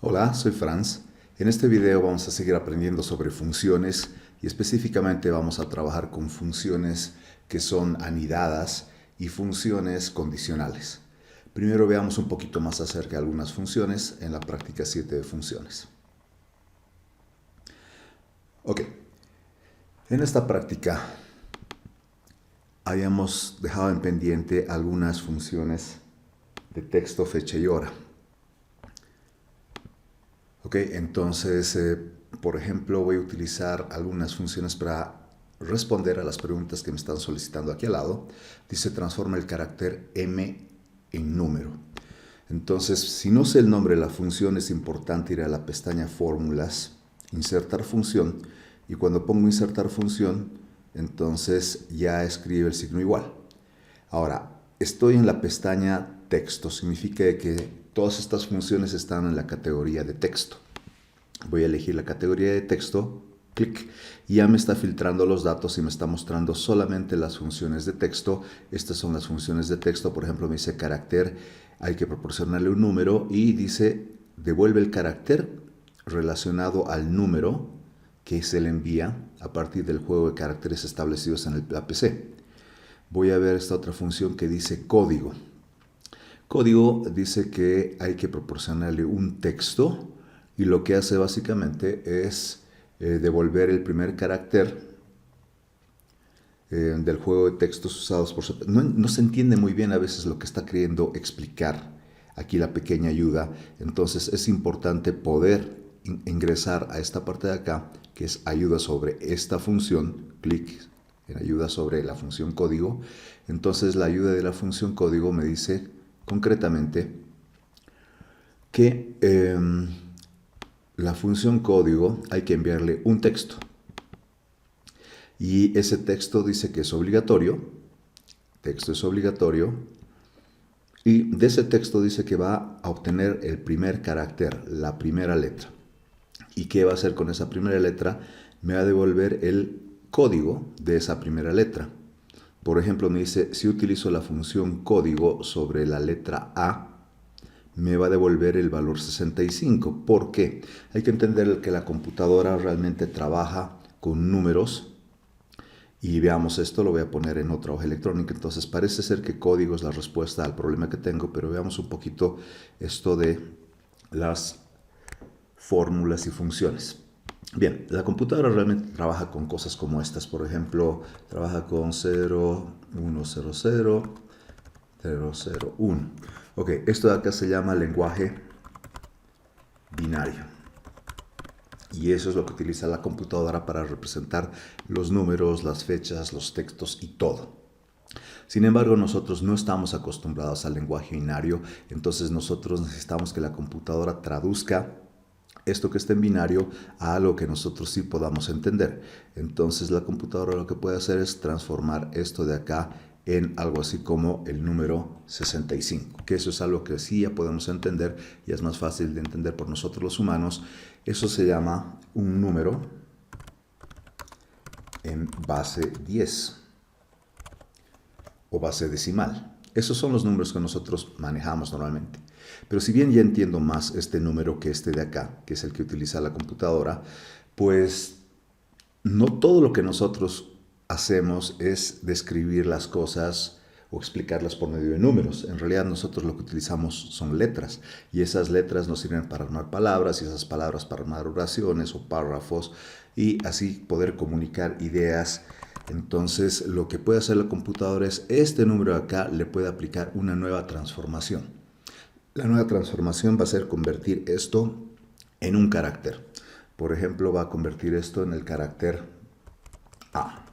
Hola, soy Franz. En este video vamos a seguir aprendiendo sobre funciones y específicamente vamos a trabajar con funciones que son anidadas y funciones condicionales. Primero veamos un poquito más acerca de algunas funciones en la práctica 7 de funciones. Ok, en esta práctica habíamos dejado en pendiente algunas funciones de texto, fecha y hora. Ok, entonces, por ejemplo, voy a utilizar algunas funciones para responder a las preguntas que me están solicitando aquí al lado. Dice, transforma el carácter m en número. Entonces, si no sé el nombre de la función, es importante ir a la pestaña Fórmulas, Insertar función, y cuando pongo Insertar función, entonces ya escribe el signo igual. Ahora, estoy en la pestaña Texto, significa que todas estas funciones están en la categoría de texto. Voy a elegir la categoría de texto, clic, y ya me está filtrando los datos y me está mostrando solamente las funciones de texto. Estas son las funciones de texto, por ejemplo, me dice carácter, hay que proporcionarle un número y dice devuelve el carácter relacionado al número que se le envía a partir del juego de caracteres establecidos en el APC. Voy a ver esta otra función que dice código. Código dice que hay que proporcionarle un texto y lo que hace básicamente es devolver el primer carácter del juego de textos usados por... No se entiende muy bien a veces lo que está queriendo explicar aquí la pequeña ayuda, entonces es importante poder ingresar a esta parte de acá, que es ayuda sobre esta función, clic en ayuda sobre la función código. Entonces la ayuda de la función código me dice concretamente que la función código hay que enviarle un texto. Y ese texto dice que es obligatorio. Texto es obligatorio. Y de ese texto dice que va a obtener el primer carácter, la primera letra. ¿Y qué va a hacer con esa primera letra? Me va a devolver el código de esa primera letra. Por ejemplo, me dice, si utilizo la función código sobre la letra A, me va a devolver el valor 65. ¿Por qué? Hay que entender que la computadora realmente trabaja con números. Y veamos esto, lo voy a poner en otra hoja electrónica. Entonces parece ser que código es la respuesta al problema que tengo, pero veamos un poquito esto de las fórmulas y funciones. Bien, la computadora realmente trabaja con cosas como estas. Por ejemplo, trabaja con 0, 1, 0, 0, 0, 0, 1. Ok, esto de acá se llama lenguaje binario. Y eso es lo que utiliza la computadora para representar los números, las fechas, los textos y todo. Sin embargo, nosotros no estamos acostumbrados al lenguaje binario, entonces nosotros necesitamos que la computadora traduzca esto que está en binario a algo que nosotros sí podamos entender. Entonces la computadora lo que puede hacer es transformar esto de acá en algo así como el número 65, que eso es algo que sí ya podemos entender y es más fácil de entender por nosotros los humanos. Eso se llama un número en base 10 o base decimal. Esos son los números que nosotros manejamos normalmente. Pero si bien ya entiendo más este número que este de acá, que es el que utiliza la computadora, pues no todo lo que nosotros hacemos es describir las cosas o explicarlas por medio de números. En realidad nosotros lo que utilizamos son letras y esas letras nos sirven para armar palabras y esas palabras para armar oraciones o párrafos y así poder comunicar ideas. Entonces lo que puede hacer la computadora es este número de acá le puede aplicar una nueva transformación. La nueva transformación va a ser convertir esto en un carácter. Por ejemplo, va a convertir esto en el carácter A.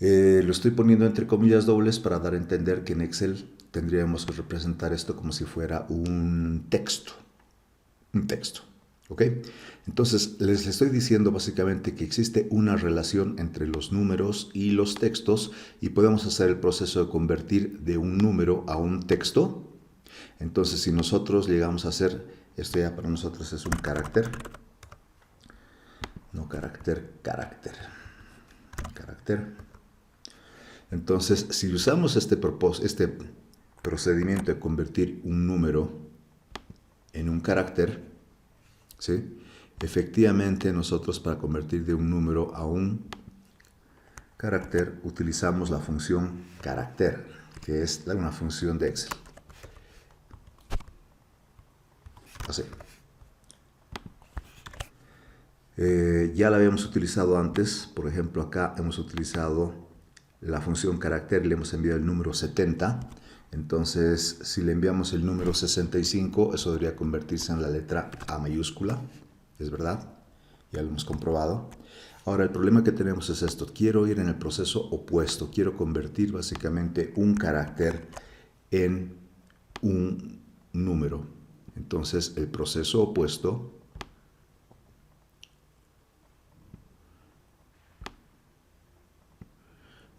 Lo estoy poniendo entre comillas dobles para dar a entender que en Excel tendríamos que representar esto como si fuera un texto. Un texto. ¿Ok? Entonces, les estoy diciendo básicamente que existe una relación entre los números y los textos y podemos hacer el proceso de convertir de un número a un texto. Entonces, si nosotros llegamos a hacer, esto ya para nosotros es un carácter, no carácter, carácter. Entonces, si usamos este procedimiento de convertir un número en un un carácter, ¿sí? Efectivamente, nosotros para convertir de un número a un carácter utilizamos la función carácter, que es una función de Excel. Así. Ya la habíamos utilizado antes. Por ejemplo, acá hemos utilizado la función carácter y le hemos enviado el número 70. Entonces, si le enviamos el número 65, eso debería convertirse en la letra A mayúscula. ¿Es verdad? Ya lo hemos comprobado. Ahora, el problema que tenemos es esto. Quiero ir en el proceso opuesto. Quiero convertir básicamente un carácter en un número. Entonces, el proceso opuesto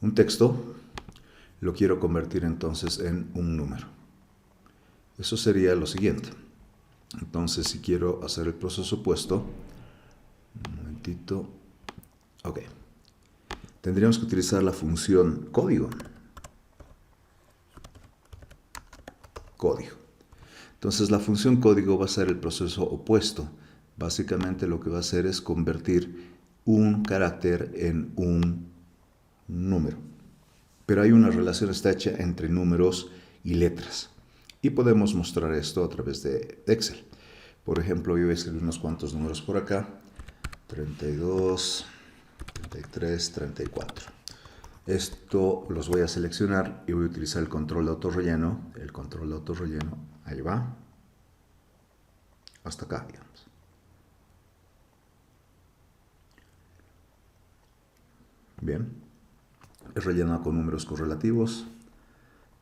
un texto lo quiero convertir entonces en un número. Eso sería lo siguiente. Entonces, si quiero hacer el proceso opuesto, un momentito, ok, tendríamos que utilizar la función código. Código. Entonces, la función código va a ser el proceso opuesto. Básicamente lo que va a hacer es convertir un carácter en un número. Pero hay una relación estrecha entre números y letras. Y podemos mostrar esto a través de Excel. Por ejemplo, yo voy a escribir unos cuantos números por acá. 32, 33, 34. Esto los voy a seleccionar y voy a utilizar el control de autorrelleno. El control de autorrelleno, ahí va. Hasta acá, digamos. Bien. He rellenado con números correlativos.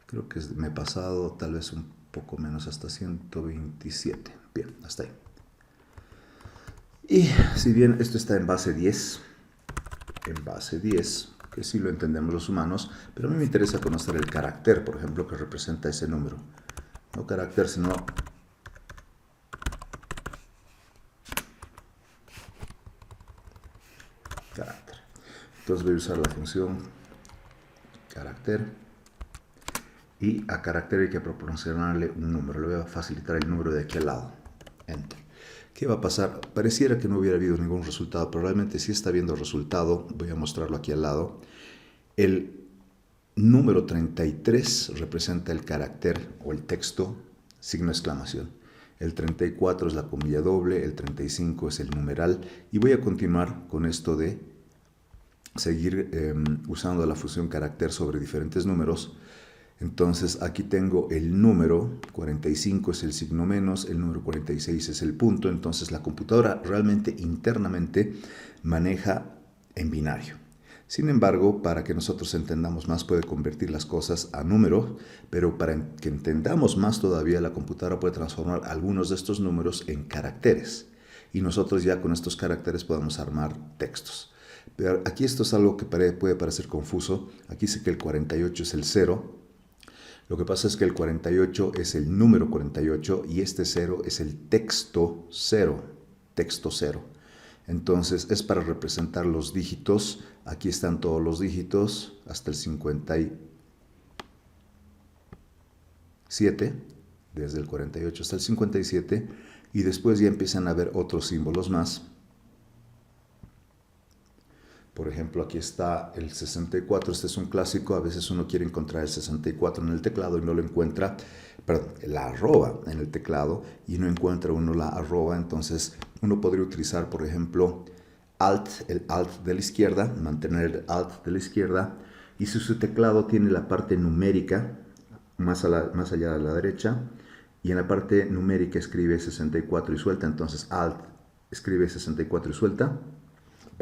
Creo que me he pasado tal vez un poco menos, hasta 127. Bien, hasta ahí. Y si bien esto está en base 10, que sí lo entendemos los humanos, pero a mí me interesa conocer el carácter, por ejemplo, que representa ese número. No carácter, sino carácter. Entonces voy a usar la función carácter y a carácter hay que proporcionarle un número. Le voy a facilitar el número de aquí al lado. Enter. ¿Qué va a pasar? Pareciera que no hubiera habido ningún resultado, pero realmente sí está habiendo resultado. Voy a mostrarlo aquí al lado. El número 33 representa el carácter o el texto, signo de exclamación. El 34 es la comilla doble, el 35 es el numeral. Y voy a continuar con esto de seguir usando la función carácter sobre diferentes números. Entonces aquí tengo el número 45 es el signo menos, el número 46 es el punto. Entonces la computadora realmente internamente maneja en binario. Sin embargo, para que nosotros entendamos más, puede convertir las cosas a números, pero para que entendamos más todavía, la computadora puede transformar algunos de estos números en caracteres. Y nosotros ya con estos caracteres podemos armar textos. Pero aquí esto es algo que puede parecer confuso. Aquí dice que el 48 es el 0. Lo que pasa es que el 48 es el número 48 y este 0 es el texto 0. Texto 0. Entonces es para representar los dígitos. Aquí están todos los dígitos hasta el 57. Desde el 48 hasta el 57. Y después ya empiezan a haber otros símbolos más. Por ejemplo, aquí está el 64, este es un clásico, a veces uno quiere encontrar el 64 en el teclado y no lo encuentra, perdón, la arroba en el teclado y no encuentra uno la arroba, entonces uno podría utilizar, por ejemplo, el Alt de la izquierda, mantener el Alt de la izquierda, y si su teclado tiene la parte numérica, más allá de la derecha, y en la parte numérica escribe 64 y suelta, entonces Alt escribe 64 y suelta,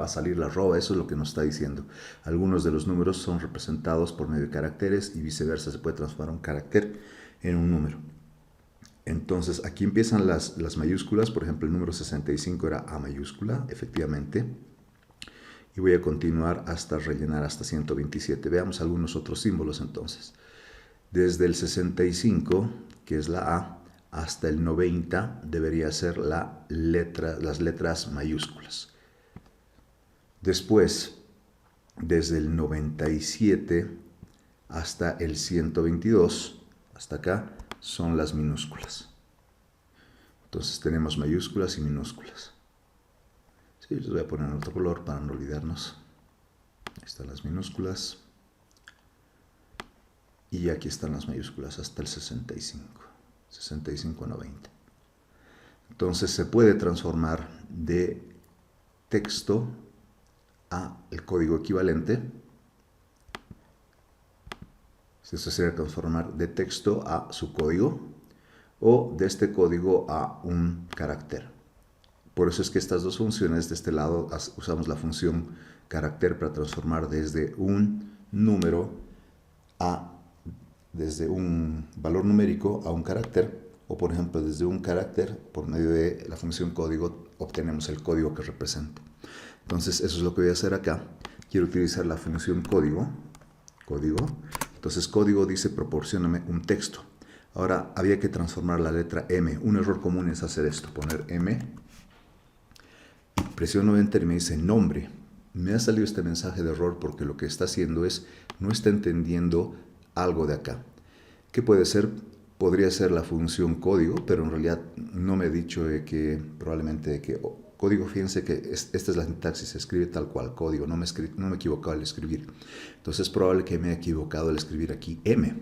va a salir la arroba, eso es lo que nos está diciendo. Algunos de los números son representados por medio de caracteres y viceversa, se puede transformar un carácter en un número. Entonces aquí empiezan las mayúsculas, por ejemplo el número 65 era A mayúscula, efectivamente. Y voy a continuar hasta rellenar hasta 127. Veamos algunos otros símbolos entonces. Desde el 65, que es la A, hasta el 90 debería ser las letras mayúsculas. Después, desde el 97 hasta el 122, hasta acá, son las minúsculas. Entonces tenemos mayúsculas y minúsculas. Sí, les voy a poner en otro color para no olvidarnos. Ahí están las minúsculas. Y aquí están las mayúsculas hasta el 65. 65 a 90. Entonces se puede transformar de texto a el código equivalente. Esto sería transformar de texto a su código o de este código a un carácter. Por eso es que estas dos funciones, de este lado usamos la función carácter para transformar desde un número desde un valor numérico a un carácter, o por ejemplo desde un carácter, por medio de la función código, obtenemos el código que representa. Entonces eso es lo que voy a hacer acá. Quiero utilizar la función código. Entonces código dice proporcióname un texto. Ahora había que transformar la letra M. Un error común es hacer esto, poner M. Y presiono Enter y me dice nombre. Me ha salido este mensaje de error porque lo que está haciendo es, no está entendiendo algo de acá. ¿Qué puede ser? Podría ser la función código, pero en realidad no me he dicho que probablemente código, fíjense que esta es la sintaxis, se escribe tal cual, código, no me he equivocado al escribir. Entonces es probable que me haya equivocado al escribir aquí M.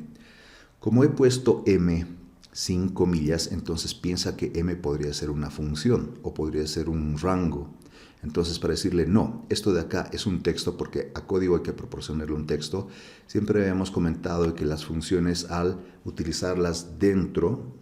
Como he puesto M sin comillas, entonces piensa que M podría ser una función o podría ser un rango. Entonces para decirle no, esto de acá es un texto porque a código hay que proporcionarle un texto. Siempre habíamos comentado que las funciones al utilizarlas dentro,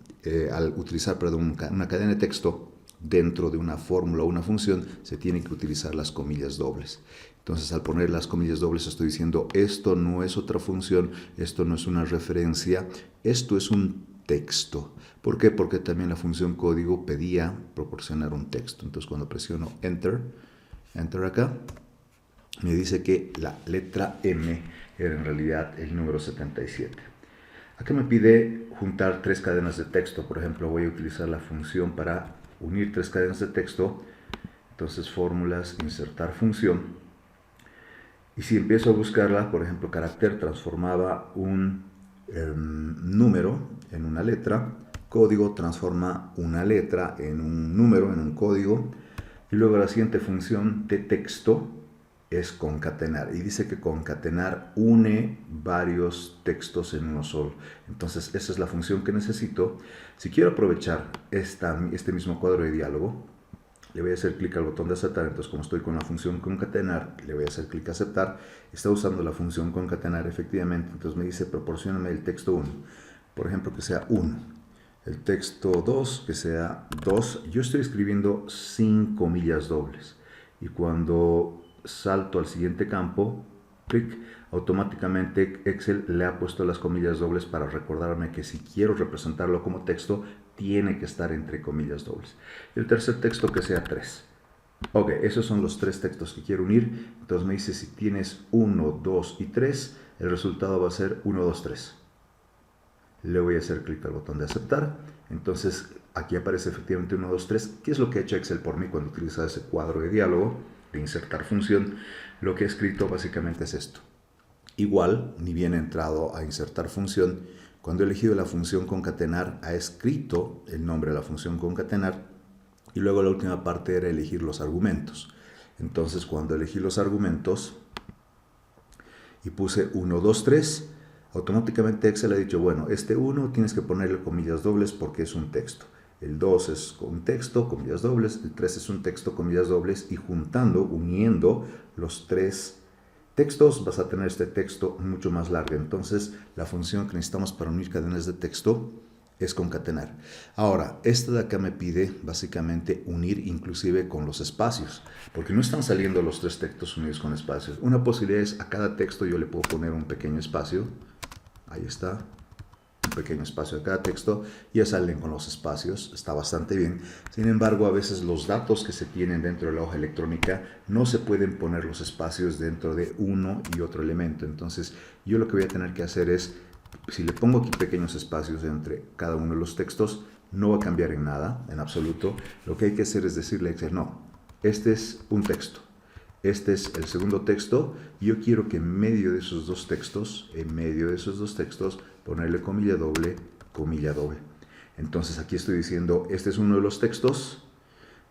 una cadena de texto dentro de una fórmula o una función, se tienen que utilizar las comillas dobles. Entonces al poner las comillas dobles estoy diciendo esto no es otra función, esto no es una referencia, esto es un texto. ¿Por qué? Porque también la función código pedía proporcionar un texto. Entonces cuando presiono Enter acá, me dice que la letra M era en realidad el número 77. Acá me pide juntar tres cadenas de texto. Por ejemplo, voy a utilizar la función para unir tres cadenas de texto. Entonces fórmulas, insertar función. Y si empiezo a buscarla, por ejemplo, carácter transformaba un número en una letra, código transforma una letra en un número, en un código, y luego la siguiente función de texto es concatenar, y dice que concatenar une varios textos en uno solo. Entonces esa es la función que necesito. Si quiero aprovechar este mismo cuadro de diálogo, le voy a hacer clic al botón de aceptar. Entonces como estoy con la función concatenar, le voy a hacer clic a aceptar. Está usando la función concatenar efectivamente. Entonces me dice proporcióname el texto 1. Por ejemplo que sea 1. El texto 2 que sea 2. Yo estoy escribiendo sin comillas dobles. Y cuando salto al siguiente campo, clic, automáticamente Excel le ha puesto las comillas dobles para recordarme que si quiero representarlo como texto, tiene que estar entre comillas dobles. El tercer texto que sea 3. Ok, esos son los tres textos que quiero unir. Entonces me dice si tienes 1, 2 y 3, el resultado va a ser 1, 2, 3. Le voy a hacer clic al botón de aceptar. Entonces aquí aparece efectivamente 1, 2, 3. ¿Qué es lo que ha hecho Excel por mí cuando utiliza ese cuadro de diálogo de insertar función? Lo que he escrito básicamente es esto. Igual, ni bien he entrado a insertar función, cuando he elegido la función concatenar, ha escrito el nombre de la función concatenar y luego la última parte era elegir los argumentos. Entonces cuando elegí los argumentos y puse 1, 2, 3, automáticamente Excel ha dicho, bueno, este 1 tienes que ponerle comillas dobles porque es un texto. El 2 es un texto, comillas dobles, el 3 es un texto, comillas dobles, y uniendo los tres textos, vas a tener este texto mucho más largo. Entonces, la función que necesitamos para unir cadenas de texto es concatenar. Ahora, esta de acá me pide básicamente unir inclusive con los espacios, porque no están saliendo los tres textos unidos con espacios. Una posibilidad es a cada texto yo le puedo poner un pequeño espacio. Ahí está. Un pequeño espacio a cada texto, ya salen con los espacios, está bastante bien. Sin embargo, a veces los datos que se tienen dentro de la hoja electrónica no se pueden poner los espacios dentro de uno y otro elemento. Entonces, yo lo que voy a tener que hacer es, si le pongo aquí pequeños espacios entre cada uno de los textos, no va a cambiar en nada, en absoluto. Lo que hay que hacer es decirle a Excel, no, este es un texto. Este es el segundo texto. Yo quiero que en medio de esos dos textos, ponerle comilla doble, comilla doble. Entonces aquí estoy diciendo, este es uno de los textos.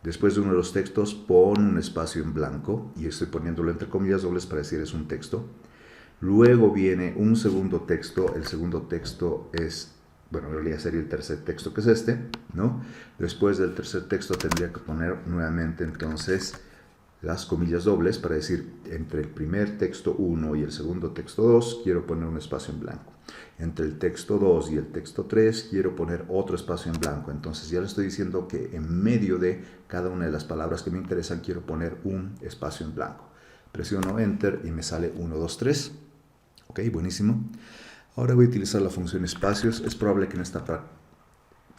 Después de uno de los textos, pon un espacio en blanco y estoy poniéndolo entre comillas dobles para decir es un texto. Luego viene un segundo texto. El segundo texto es, bueno, en realidad sería el tercer texto que es este, ¿no? Después del tercer texto tendría que poner nuevamente entonces las comillas dobles para decir entre el primer texto 1 y el segundo texto 2 quiero poner un espacio en blanco. Entre el texto 2 y el texto 3 quiero poner otro espacio en blanco. Entonces ya le estoy diciendo que en medio de cada una de las palabras que me interesan quiero poner un espacio en blanco. Presiono Enter y me sale 1, 2, 3. Ok, buenísimo. Ahora voy a utilizar la función espacios. Es probable que no está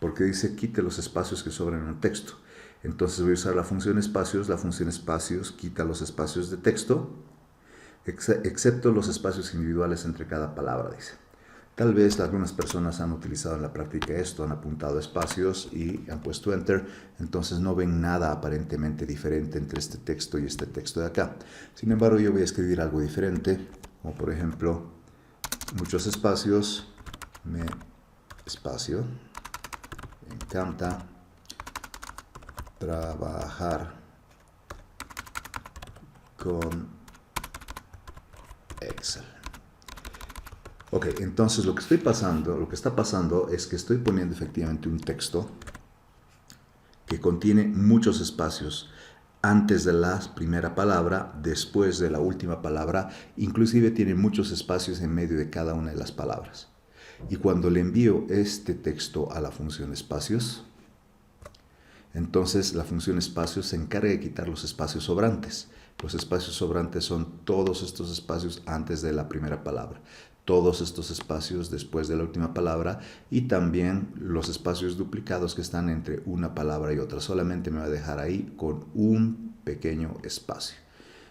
porque dice quite los espacios que sobran en el texto. Entonces voy a usar la función espacios. La función espacios quita los espacios de texto, excepto los espacios individuales entre cada palabra, dice. Tal vez algunas personas han utilizado en la práctica esto, han apuntado espacios y han puesto Enter, entonces no ven nada aparentemente diferente entre este texto y este texto de acá. Sin embargo, yo voy a escribir algo diferente, como por ejemplo, muchos espacios, espacio, me encanta trabajar con Excel. Ok, entonces lo que está pasando es que estoy poniendo efectivamente un texto que contiene muchos espacios antes de la primera palabra, después de la última palabra, inclusive tiene muchos espacios en medio de cada una de las palabras. Y cuando le envío este texto a la función espacios, entonces la función espacios se encarga de quitar los espacios sobrantes. Los espacios sobrantes son todos estos espacios antes de la primera palabra, todos estos espacios después de la última palabra y también los espacios duplicados que están entre una palabra y otra. Solamente me va a dejar ahí con un pequeño espacio.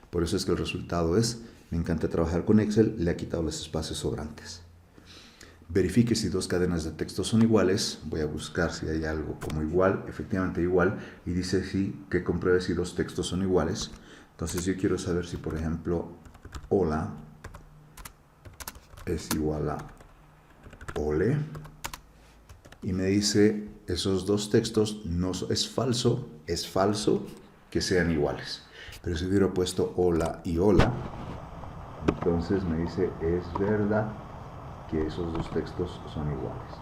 Por eso es que el resultado es, me encanta trabajar con Excel, le ha quitado los espacios sobrantes. Verifique si dos cadenas de texto son iguales. Voy a buscar si hay algo como igual, efectivamente igual, y dice sí, que compruebe si dos textos son iguales. Entonces yo quiero saber si, por ejemplo, hola es igual a ole, y me dice esos dos textos no es falso que sean iguales. Pero si hubiera puesto hola y hola, entonces me dice es verdad que esos dos textos son iguales.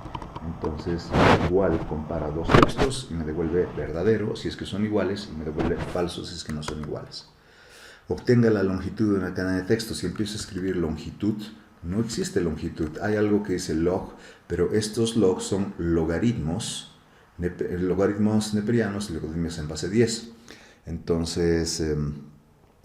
Entonces igual compara dos textos y me devuelve verdadero si es que son iguales y me devuelve falso si es que no son iguales. Obtenga la longitud de una cadena de texto. Si empiezo a escribir longitud, no existe longitud. Hay algo que dice log, pero estos logs son logaritmos neperianos y logaritmos en base 10. Entonces,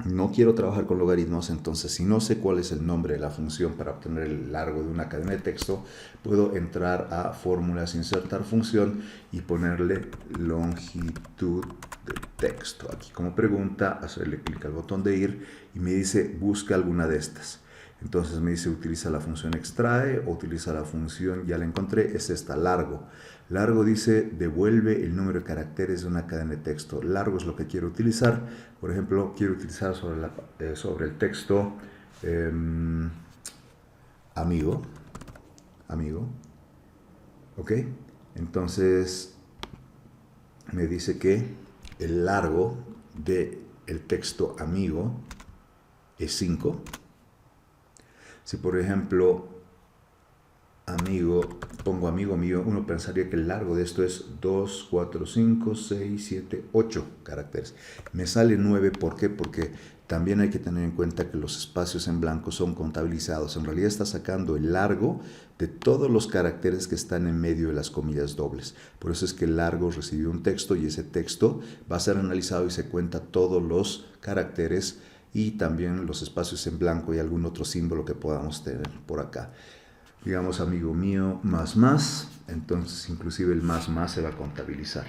no quiero trabajar con logaritmos, entonces si no sé cuál es el nombre de la función para obtener el largo de una cadena de texto, puedo entrar a fórmulas, insertar función y ponerle longitud de texto. Aquí como pregunta, hacerle clic al botón de ir y me dice busca alguna de estas. Entonces me dice utiliza la función extrae o utiliza la función, ya la encontré, es esta, largo. Largo dice devuelve el número de caracteres de una cadena de texto. Largo es lo que quiero utilizar. Por ejemplo, quiero utilizar sobre el texto amigo. ¿Ok? Entonces me dice que el largo del texto amigo es 5. Si por ejemplo pongo amigo mío, uno pensaría que el largo de esto es 2, 4, 5, 6, 7, 8 caracteres. Me sale 9, ¿por qué? Porque también hay que tener en cuenta que los espacios en blanco son contabilizados. En realidad está sacando el largo de todos los caracteres que están en medio de las comillas dobles. Por eso es que el largo recibió un texto y ese texto va a ser analizado y se cuenta todos los caracteres y también los espacios en blanco y algún otro símbolo que podamos tener por acá. Digamos amigo mío más, entonces inclusive el más se va a contabilizar.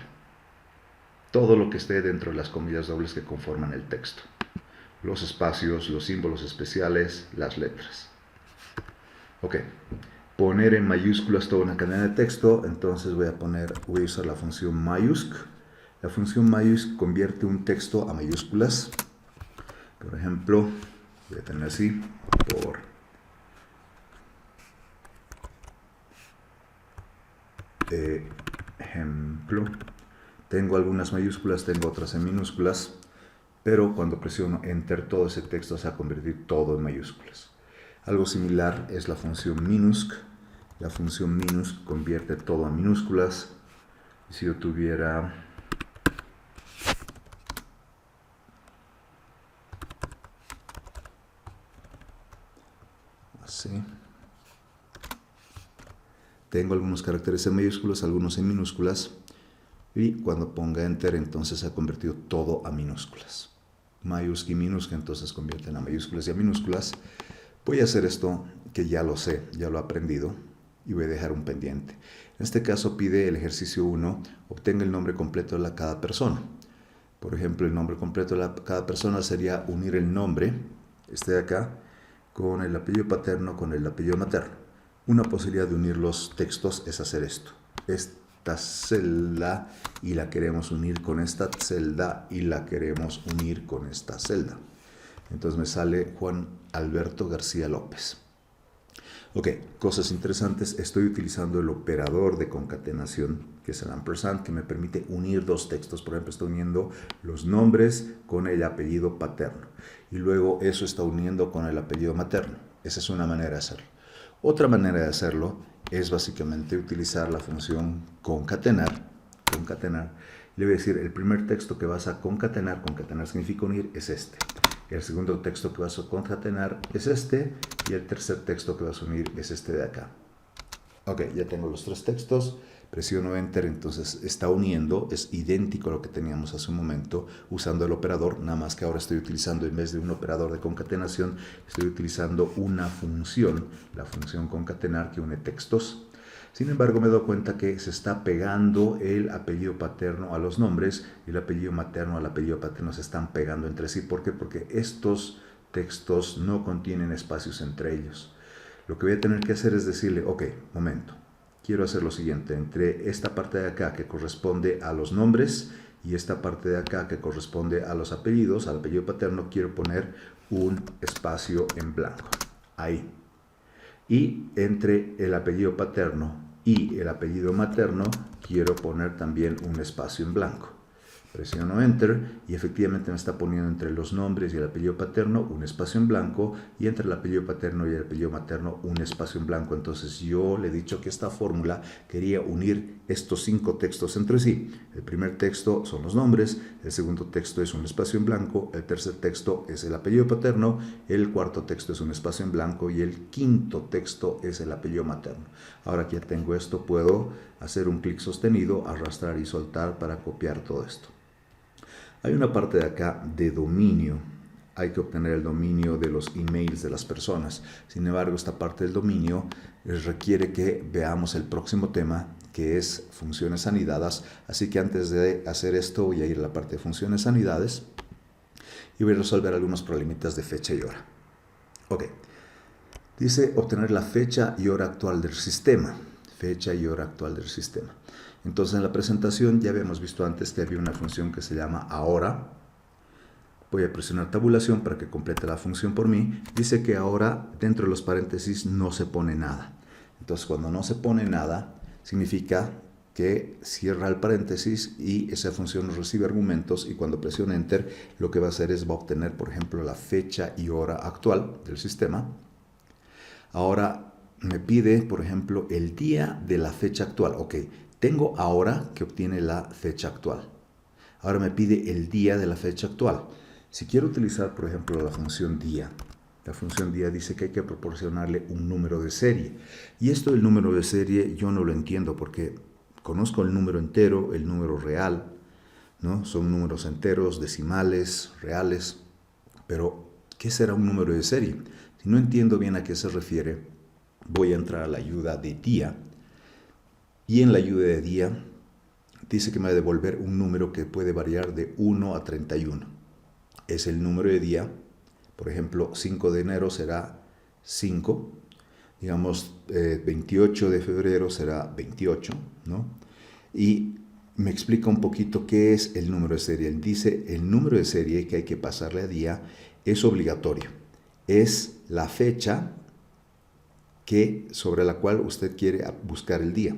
Todo lo que esté dentro de las comillas dobles que conforman el texto. Los espacios, los símbolos especiales, las letras. Ok, poner en mayúsculas toda una cadena de texto, entonces voy a usar la función mayúsc. La función mayúsc convierte un texto a mayúsculas. Por ejemplo, voy a tener así, por ejemplo, tengo algunas mayúsculas, tengo otras en minúsculas, pero cuando presiono Enter todo ese texto se va a convertir todo en mayúsculas. Algo similar es la función minusc. La función minusc convierte todo a minúsculas. Si yo tuviera así, tengo algunos caracteres en mayúsculas, algunos en minúsculas, y cuando ponga Enter entonces se ha convertido todo a minúsculas. Mayúscula y minúscula entonces convierten a mayúsculas y a minúsculas. Voy a hacer esto que ya lo sé, ya lo he aprendido, y voy a dejar un pendiente. En este caso pide el ejercicio 1, obtenga el nombre completo de cada persona. Por ejemplo, el nombre completo de cada persona sería unir el nombre, este de acá, con el apellido paterno, con el apellido materno. Una posibilidad de unir los textos es hacer esto. Esta celda y la queremos unir con esta celda y la queremos unir con esta celda. Entonces me sale Juan Alberto García López. Ok, cosas interesantes. Estoy utilizando el operador de concatenación, que es el ampersand, que me permite unir dos textos. Por ejemplo, estoy uniendo los nombres con el apellido paterno. Y luego eso está uniendo con el apellido materno. Esa es una manera de hacerlo. Otra manera de hacerlo es básicamente utilizar la función concatenar. Concatenar. Le voy a decir, el primer texto que vas a concatenar, concatenar significa unir, es este. El segundo texto que vas a concatenar es este, y el tercer texto que vas a unir es este de acá. Ok, ya tengo los tres textos, presiono Enter, entonces está uniendo, es idéntico a lo que teníamos hace un momento, usando el operador, nada más que ahora estoy utilizando, en vez de un operador de concatenación, estoy utilizando una función, la función concatenar que une textos. Sin embargo, me doy cuenta que se está pegando el apellido paterno a los nombres y el apellido materno al apellido paterno se están pegando entre sí. ¿Por qué? Porque estos textos no contienen espacios entre ellos. Lo que voy a tener que hacer es decirle, ok, momento, quiero hacer lo siguiente, entre esta parte de acá que corresponde a los nombres y esta parte de acá que corresponde a los apellidos, al apellido paterno, quiero poner un espacio en blanco. Ahí. Y entre el apellido paterno y el apellido materno quiero poner también un espacio en blanco. Presiono Enter y efectivamente me está poniendo entre los nombres y el apellido paterno un espacio en blanco y entre el apellido paterno y el apellido materno un espacio en blanco. Entonces yo le he dicho que esta fórmula quería unir estos 5 textos entre sí. El primer texto son los nombres, el segundo texto es un espacio en blanco, el tercer texto es el apellido paterno, el cuarto texto es un espacio en blanco y el quinto texto es el apellido materno. Ahora que ya tengo esto, puedo hacer un clic sostenido, arrastrar y soltar para copiar todo esto. Hay una parte de acá de dominio. Hay que obtener el dominio de los emails de las personas. Sin embargo, esta parte del dominio requiere que veamos el próximo tema, que es funciones anidadas. Así que antes de hacer esto, voy a ir a la parte de funciones anidadas y voy a resolver algunos problemitas de fecha y hora. Ok. Dice obtener la fecha y hora actual del sistema. Fecha y hora actual del sistema. Entonces en la presentación ya habíamos visto antes que había una función que se llama ahora. Voy a presionar tabulación para que complete la función por mí. Dice que ahora dentro de los paréntesis no se pone nada. Entonces cuando no se pone nada significa que cierra el paréntesis y esa función recibe argumentos y cuando presiona Enter lo que va a hacer es va a obtener por ejemplo la fecha y hora actual del sistema. Ahora me pide por ejemplo el día de la fecha actual. Ok. Tengo ahora que obtiene la fecha actual. Ahora me pide el día de la fecha actual. Si quiero utilizar, por ejemplo, la función día, la función día dice que hay que proporcionarle un número de serie. Y esto del número de serie yo no lo entiendo porque conozco el número entero, el número real, ¿no? Son números enteros, decimales, reales. Pero, ¿qué será un número de serie? Si no entiendo bien a qué se refiere, voy a entrar a la ayuda de día. Y en la ayuda de día dice que me va a devolver un número que puede variar de 1 a 31. Es el número de día. Por ejemplo, 5 de enero será 5. Digamos, 28 de febrero será 28, ¿no? Y me explica un poquito qué es el número de serie. Él dice, el número de serie que hay que pasarle a día es obligatorio. Es la fecha sobre la cual usted quiere buscar el día.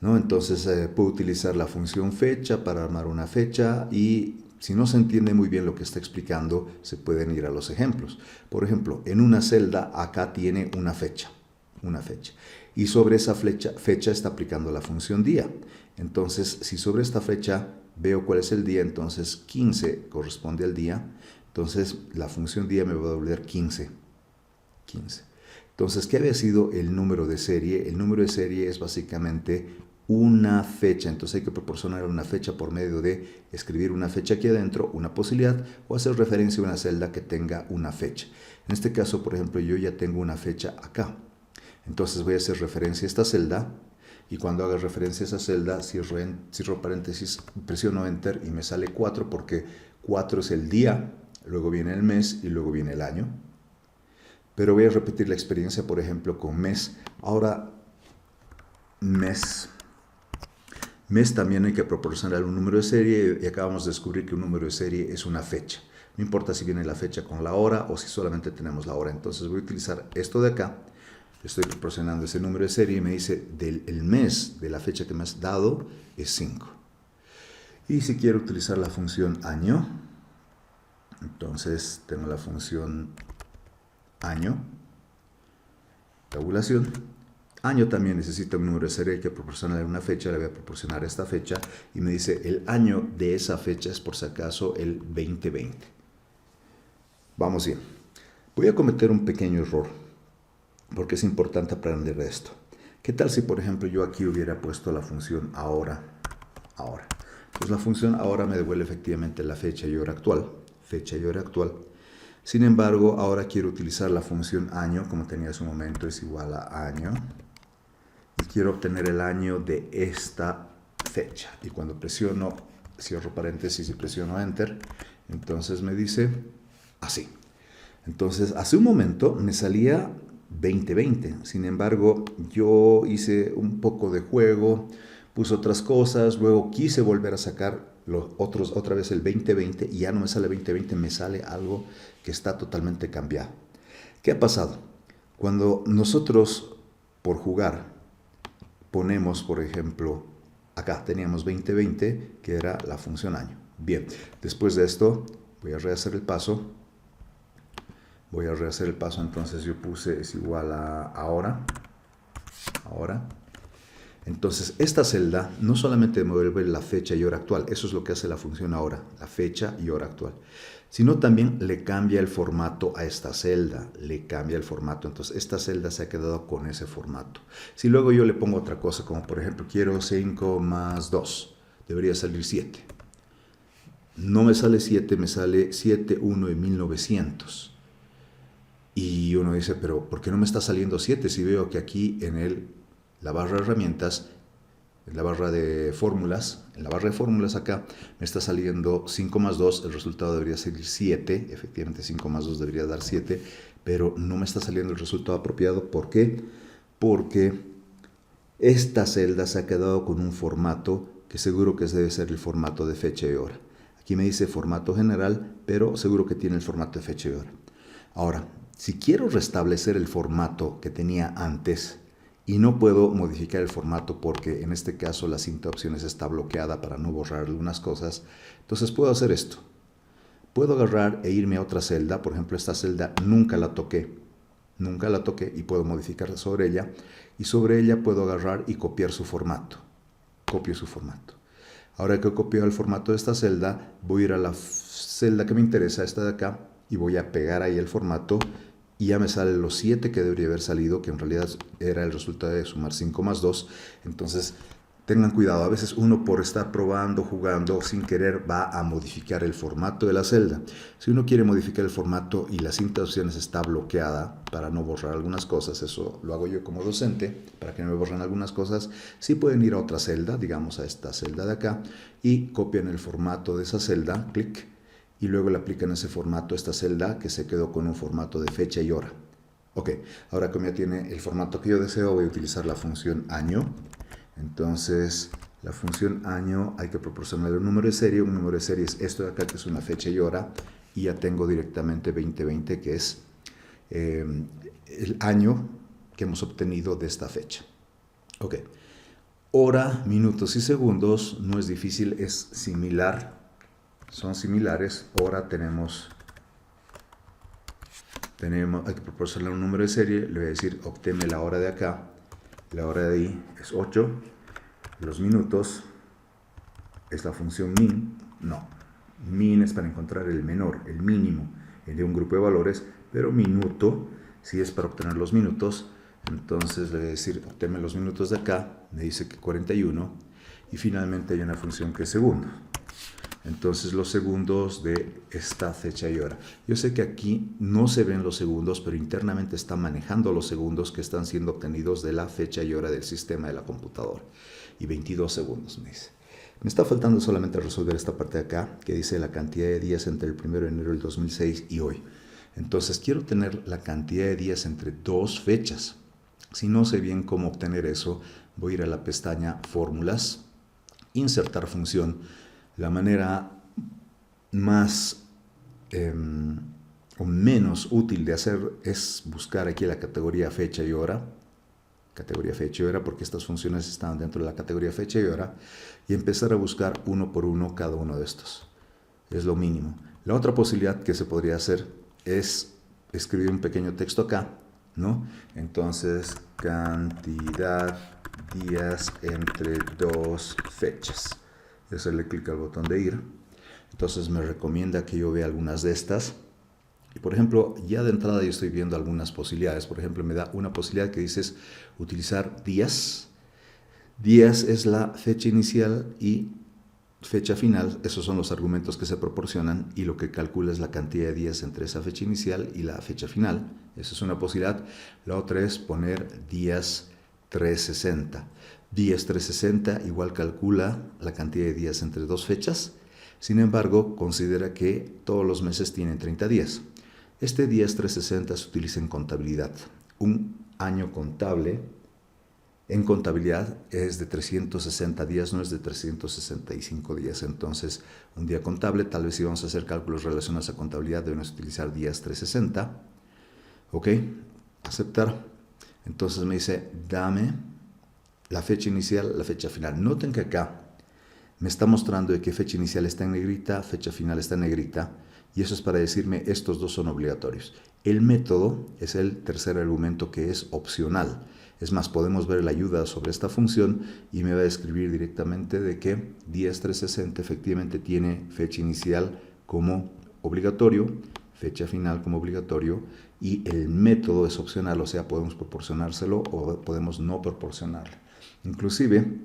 ¿no? Entonces puedo utilizar la función fecha para armar una fecha y si no se entiende muy bien lo que está explicando, se pueden ir a los ejemplos. Por ejemplo, en una celda acá tiene una fecha. Y sobre esa fecha está aplicando la función día. Entonces, si sobre esta fecha veo cuál es el día, entonces 15 corresponde al día. Entonces, la función día me va a devolver 15. Entonces, ¿qué había sido el número de serie? El número de serie es básicamente una fecha. Entonces hay que proporcionar una fecha por medio de escribir una fecha aquí adentro, una posibilidad, o hacer referencia a una celda que tenga una fecha. En este caso, por ejemplo, yo ya tengo una fecha acá. Entonces voy a hacer referencia a esta celda y cuando haga referencia a esa celda, cierro paréntesis, presiono Enter y me sale 4 porque 4 es el día, luego viene el mes y luego viene el año. Pero voy a repetir la experiencia, por ejemplo, con mes. Ahora, mes también hay que proporcionar un número de serie y acabamos de descubrir que un número de serie es una fecha. No importa si viene la fecha con la hora o si solamente tenemos la hora. Entonces voy a utilizar esto de acá. Estoy proporcionando ese número de serie y me dice el mes de la fecha que me has dado es 5. Y si quiero utilizar la función año, entonces tengo la función año, tabulación. Año también necesita un número de serie, hay que proporcionarle una fecha, le voy a proporcionar esta fecha y me dice el año de esa fecha es por si acaso el 2020. Vamos bien. Voy a cometer un pequeño error porque es importante aprender de esto. ¿Qué tal si, por ejemplo, yo aquí hubiera puesto la función ahora? Pues la función ahora me devuelve efectivamente la fecha y hora actual. Sin embargo, ahora quiero utilizar la función año, como tenía hace un momento, es igual a año. Y quiero obtener el año de esta fecha. Y cuando presiono, cierro paréntesis y presiono Enter, entonces me dice así. Entonces, hace un momento me salía 2020. Sin embargo, yo hice un poco de juego, puse otras cosas, luego quise volver a sacar otra vez el 2020 y ya no me sale 2020, me sale algo que está totalmente cambiado. ¿Qué ha pasado? Cuando nosotros, por jugar, ponemos, por ejemplo, acá teníamos 2020, que era la función año. Bien, después de esto, voy a rehacer el paso. Entonces yo puse es igual a ahora. Entonces, esta celda no solamente me devuelve la fecha y hora actual, eso es lo que hace la función ahora, la fecha y hora actual, sino también le cambia el formato a esta celda, entonces esta celda se ha quedado con ese formato. Si luego yo le pongo otra cosa, como por ejemplo, quiero 5 más 2, debería salir 7. No me sale 7, me sale 7, 1 y 1900. Y uno dice, pero ¿por qué no me está saliendo 7 si veo que aquí en la barra de herramientas, en la barra de fórmulas acá me está saliendo 5 más 2, el resultado debería salir 7, efectivamente 5 más 2 debería dar 7, pero no me está saliendo el resultado apropiado. ¿Por qué? Porque esta celda se ha quedado con un formato que seguro que debe ser el formato de fecha y hora. Aquí me dice formato general, pero seguro que tiene el formato de fecha y hora. Ahora, si quiero restablecer el formato que tenía antes y no puedo modificar el formato porque en este caso la cinta de opciones está bloqueada para no borrar algunas cosas, entonces puedo hacer esto. Puedo agarrar e irme a otra celda, por ejemplo esta celda nunca la toqué y puedo modificar sobre ella y sobre ella puedo agarrar y copiar su formato. Copio su formato. Ahora que he copiado el formato de esta celda, voy a ir a la celda que me interesa, esta de acá, y voy a pegar ahí el formato y ya me salen los 7 que debería haber salido, que en realidad era el resultado de sumar 5 más 2. Entonces, tengan cuidado, a veces uno por estar probando, jugando, sin querer va a modificar el formato de la celda. Si uno quiere modificar el formato y la cinta de opciones está bloqueada para no borrar algunas cosas, eso lo hago yo como docente, para que no me borren algunas cosas, sí pueden ir a otra celda, digamos a esta celda de acá, y copian el formato de esa celda, clic, y luego le aplican ese formato a esta celda que se quedó con un formato de fecha y hora. Ok, ahora como ya tiene el formato que yo deseo, voy a utilizar la función año. Entonces, la función año hay que proporcionarle un número de serie. Un número de serie es esto de acá, que es una fecha y hora. Y ya tengo directamente 2020, que es el año que hemos obtenido de esta fecha. Ok, Hora, minutos y segundos no es difícil, es similar, son similares. Hora tenemos, hay que proporcionar un número de serie, le voy a decir obténme la hora de acá, la hora de ahí es 8, los minutos es la función min, no, min es para encontrar el menor, el mínimo de un grupo de valores, pero minuto, si es para obtener los minutos, entonces le voy a decir, obténme los minutos de acá, me dice que 41, y finalmente hay una función que es segundo. Entonces los segundos de esta fecha y hora. Yo sé que aquí no se ven los segundos, pero internamente está manejando los segundos que están siendo obtenidos de la fecha y hora del sistema de la computadora. Y 22 segundos me dice. Me está faltando solamente resolver esta parte de acá, que dice la cantidad de días entre el 1 de enero del 2006 y hoy. Entonces quiero tener la cantidad de días entre dos fechas. Si no sé bien cómo obtener eso, voy a ir a la pestaña Fórmulas, insertar función. La manera más o menos útil de hacer es buscar aquí la categoría fecha y hora, porque estas funciones están dentro de la categoría fecha y hora, y empezar a buscar uno por uno cada uno de estos. Es lo mínimo. La otra posibilidad que se podría hacer es escribir un pequeño texto acá, ¿no? Entonces, cantidad días entre dos fechas. Hacerle clic al botón de ir. Entonces me recomienda que yo vea algunas de estas. Y por ejemplo, ya de entrada yo estoy viendo algunas posibilidades. Por ejemplo, me da una posibilidad que dice utilizar días. Días es la fecha inicial y fecha final. Esos son los argumentos que se proporcionan y lo que calcula es la cantidad de días entre esa fecha inicial y la fecha final. Esa es una posibilidad. La otra es poner días 360. Días 360 igual calcula la cantidad de días entre dos fechas. Sin embargo, considera que todos los meses tienen 30 días. Este días 360 se utiliza en contabilidad. Un año contable en contabilidad es de 360 días, no es de 365 días. Entonces, un día contable, tal vez si vamos a hacer cálculos relacionados a contabilidad, debemos utilizar días 360. Ok, aceptar. Entonces me dice, dame la fecha inicial, la fecha final. Noten que acá me está mostrando de que fecha inicial está en negrita, fecha final está en negrita, y eso es para decirme estos dos son obligatorios. El método es el tercer argumento que es opcional. Es más, podemos ver la ayuda sobre esta función y me va a describir directamente de que días 360 efectivamente tiene fecha inicial como obligatorio, fecha final como obligatorio, y el método es opcional, o sea, podemos proporcionárselo o podemos no proporcionarlo. Inclusive,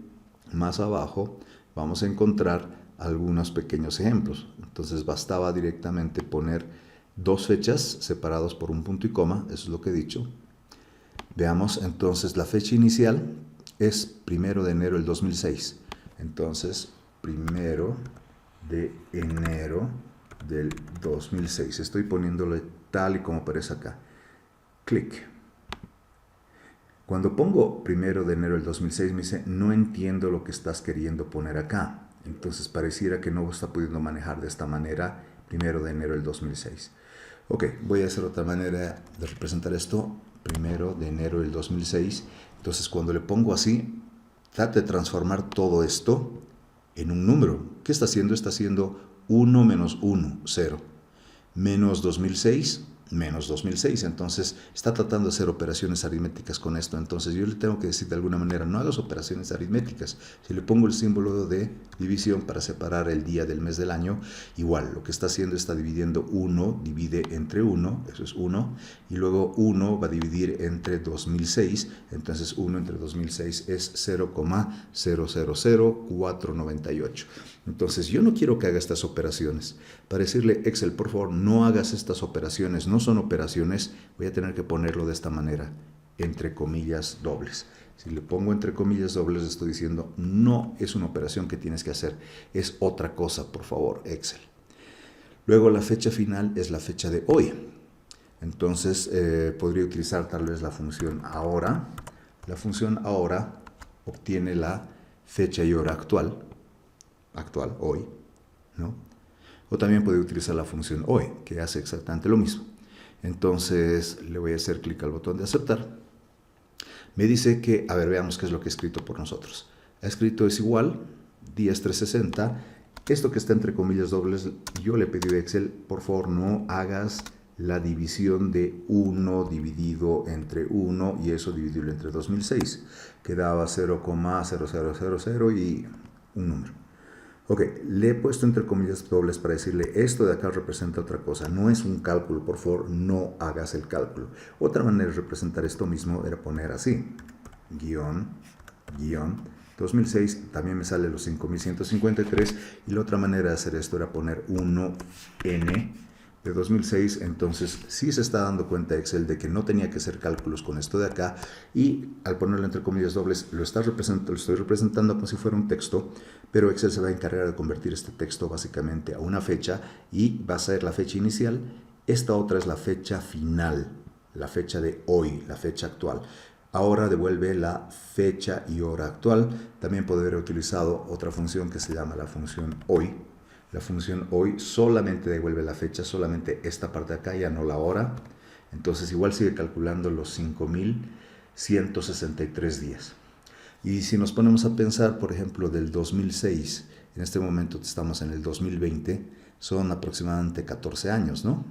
más abajo vamos a encontrar algunos pequeños ejemplos. Entonces bastaba directamente poner dos fechas separados por un punto y coma, eso es lo que he dicho. Veamos entonces, la fecha inicial es 1 de enero del 2006. Entonces, 1 de enero del 2006. Estoy poniéndole tal y como aparece acá. Clic. Cuando pongo 1 de enero del 2006 me dice, no entiendo lo que estás queriendo poner acá. Entonces pareciera que no está pudiendo manejar de esta manera 1 de enero del 2006. Ok, voy a hacer otra manera de representar esto. 1 de enero del 2006. Entonces cuando le pongo así, trata de transformar todo esto en un número. ¿Qué está haciendo? Está haciendo 1 menos 1, 0. Menos 2006, menos 2006. Entonces está tratando de hacer operaciones aritméticas con esto. Entonces yo le tengo que decir de alguna manera, no hagas operaciones aritméticas. Si le pongo el símbolo de división para separar el día del mes del año, igual lo que está haciendo está dividiendo 1, divide entre 1, eso es 1, y luego 1 va a dividir entre 2006, entonces 1 entre 2006 es 0,000498. Entonces yo no quiero que haga estas operaciones. Para decirle, Excel, por favor, no hagas estas operaciones, no son operaciones, voy a tener que ponerlo de esta manera, entre comillas dobles. Si le pongo entre comillas dobles, estoy diciendo, no es una operación que tienes que hacer, es otra cosa, por favor, Excel. Luego la fecha final es la fecha de hoy. Entonces podría utilizar tal vez la función ahora. La función ahora obtiene la fecha y hora actual, hoy, ¿no? O también puede utilizar la función hoy, que hace exactamente lo mismo. Entonces le voy a hacer clic al botón de aceptar. Me dice que, a ver, veamos qué es lo que he escrito por nosotros. ha escrito es igual, días 360. Esto que está entre comillas dobles, yo le pedí a Excel, por favor no hagas la división de 1 dividido entre 1 y eso dividido entre 2006. Quedaba 0,0000 y un número. Ok, le he puesto entre comillas dobles para decirle esto de acá representa otra cosa. No es un cálculo, por favor no hagas el cálculo. Otra manera de representar esto mismo era poner así, guión, 2006, también me sale los 5153 y la otra manera de hacer esto era poner 1n de 2006. Entonces sí se está dando cuenta Excel de que no tenía que hacer cálculos con esto de acá, y al ponerlo entre comillas dobles lo estoy representando como si fuera un texto, pero Excel se va a encargar de convertir este texto básicamente a una fecha, y va a ser la fecha inicial. Esta otra es la fecha final, la fecha de hoy, la fecha actual. Ahora devuelve la fecha y hora actual. También podría haber utilizado otra función que se llama la función hoy. La función hoy solamente devuelve la fecha, solamente esta parte de acá, ya no la hora. Entonces igual sigue calculando los 5163 días. Y si nos ponemos a pensar, por ejemplo, del 2006, en este momento estamos en el 2020, son aproximadamente 14 años, ¿no?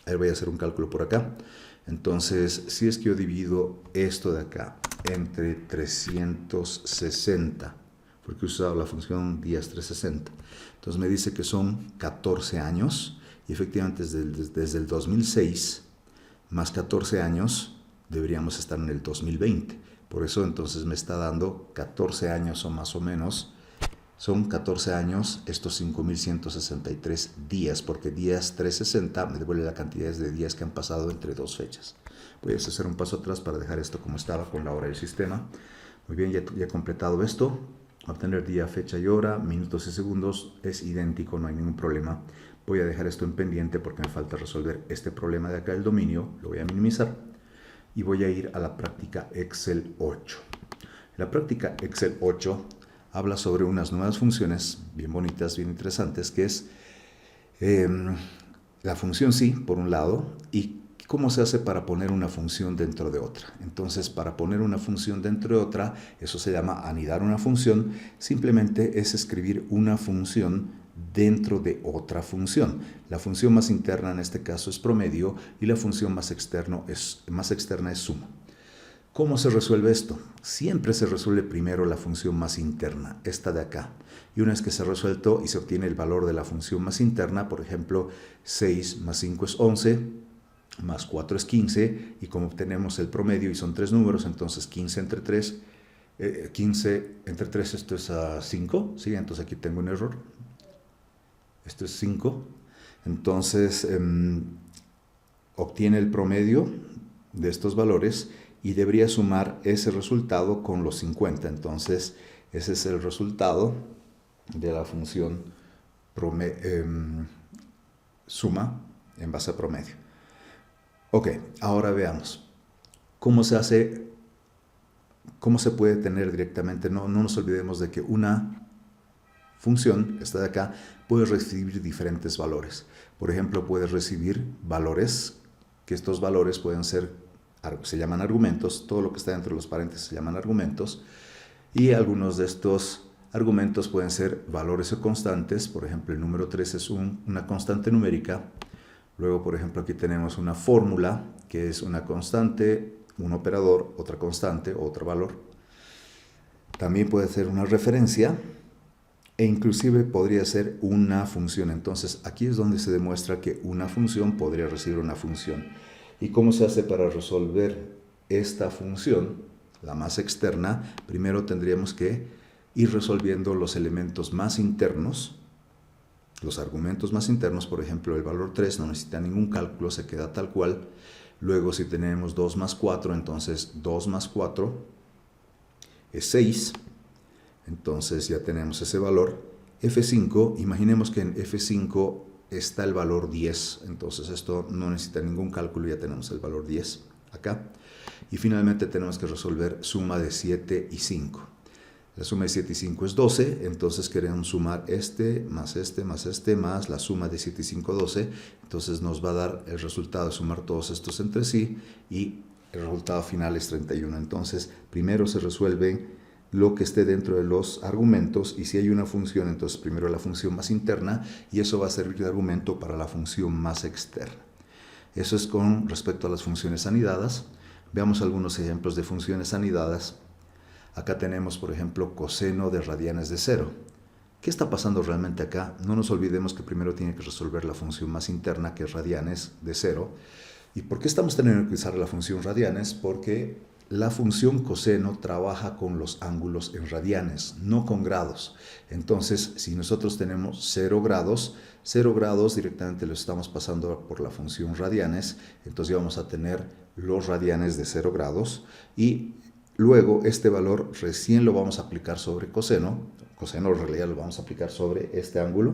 Ahí voy a hacer un cálculo por acá. Entonces, si es que yo divido esto de acá entre 360, porque he usado la función días 360, entonces me dice que son 14 años, y efectivamente desde el 2006 más 14 años deberíamos estar en el 2020. Por eso entonces me está dando 14 años o más o menos. Son 14 años estos 5163 días, porque días 360 me devuelve la cantidad de días que han pasado entre dos fechas. Voy a hacer un paso atrás para dejar esto como estaba con la hora del sistema. Muy bien, ya he completado esto. Obtener día, fecha y hora, minutos y segundos es idéntico, no hay ningún problema. Voy a dejar esto en pendiente porque me falta resolver este problema de acá del dominio. Lo voy a minimizar y voy a ir a la práctica Excel 8. La práctica Excel 8 habla sobre unas nuevas funciones bien bonitas, bien interesantes, que es la función sí, por un lado, y cómo se hace para poner una función dentro de otra. Entonces, para poner una función dentro de otra, eso se llama anidar una función. Simplemente es escribir una función dentro de otra función. La función más interna en este caso es promedio y la función más externa es suma. ¿Cómo se resuelve esto? Siempre se resuelve primero la función más interna, esta de acá. Y una vez que se ha resuelto y se obtiene el valor de la función más interna, por ejemplo, 6 más 5 es 11, más 4 es 15, y como obtenemos el promedio y son tres números, entonces 15 entre 3, esto es 5, ¿sí? Entonces aquí tengo un error. Esto es 5. Entonces obtiene el promedio de estos valores y debería sumar ese resultado con los 50. Entonces, ese es el resultado de la función suma en base a promedio. Ok, ahora veamos cómo se hace, cómo se puede tener directamente. No nos olvidemos de que una función, esta de acá, puede recibir diferentes valores. Por ejemplo, puede recibir valores, que estos valores pueden ser, se llaman argumentos. Todo lo que está dentro de los paréntesis se llaman argumentos, y algunos de estos argumentos pueden ser valores o constantes. Por ejemplo, el número 3 es una constante numérica. Luego, por ejemplo, aquí tenemos una fórmula que es una constante, un operador, otra constante, otro valor. También puede ser una referencia e inclusive podría ser una función. Entonces, aquí es donde se demuestra que una función podría recibir una función. ¿Y cómo se hace para resolver esta función, la más externa? Primero tendríamos que ir resolviendo los elementos más internos, los argumentos más internos. Por ejemplo, el valor 3 no necesita ningún cálculo, se queda tal cual. Luego, si tenemos 2 más 4, entonces 2 más 4 es 6. Entonces ya tenemos ese valor. F5, imaginemos que en F5 está el valor 10, entonces esto no necesita ningún cálculo, ya tenemos el valor 10 acá. Y finalmente tenemos que resolver suma de 7 y 5. La suma de 7 y 5 es 12, entonces queremos sumar este, más la suma de 7 y 5, 12. Entonces nos va a dar el resultado de sumar todos estos entre sí, y el resultado final es 31. Entonces primero se resuelven lo que esté dentro de los argumentos, y si hay una función, entonces primero la función más interna, y eso va a servir de argumento para la función más externa. Eso es con respecto a las funciones anidadas. Veamos algunos ejemplos de funciones anidadas. Acá tenemos, por ejemplo, coseno de radianes de 0. ¿Qué está pasando realmente acá? No nos olvidemos que primero tiene que resolver la función más interna, que es radianes de 0. ¿Y por qué estamos teniendo que usar la función radianes? Porque la función coseno trabaja con los ángulos en radianes, no con grados. Entonces, si nosotros tenemos 0 grados directamente lo estamos pasando por la función radianes, entonces vamos a tener los radianes de 0 grados, y luego este valor recién lo vamos a aplicar sobre coseno. Coseno en realidad lo vamos a aplicar sobre este ángulo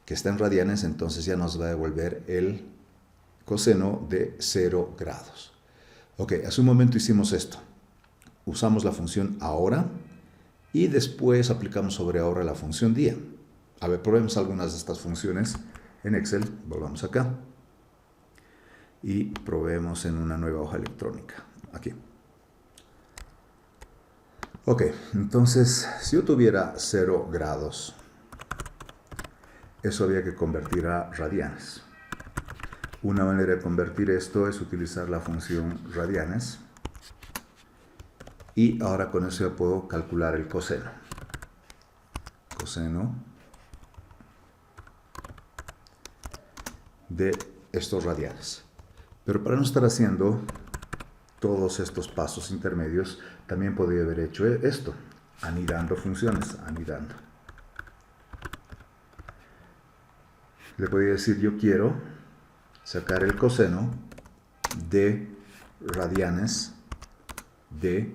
que está en radianes, entonces ya nos va a devolver el coseno de 0 grados. Ok, hace un momento hicimos esto. Usamos la función ahora y después aplicamos sobre ahora la función día. A ver, probemos algunas de estas funciones en Excel. Volvamos acá y probemos en una nueva hoja electrónica. Aquí. Ok, entonces, si yo tuviera 0 grados, eso había que convertir a radianes. Una manera de convertir esto es utilizar la función radianes. Y ahora con eso ya puedo calcular el coseno. Coseno de estos radianes. Pero para no estar haciendo todos estos pasos intermedios, también podría haber hecho esto, anidando funciones, anidando. Le podría decir, yo quiero sacar el coseno de radianes de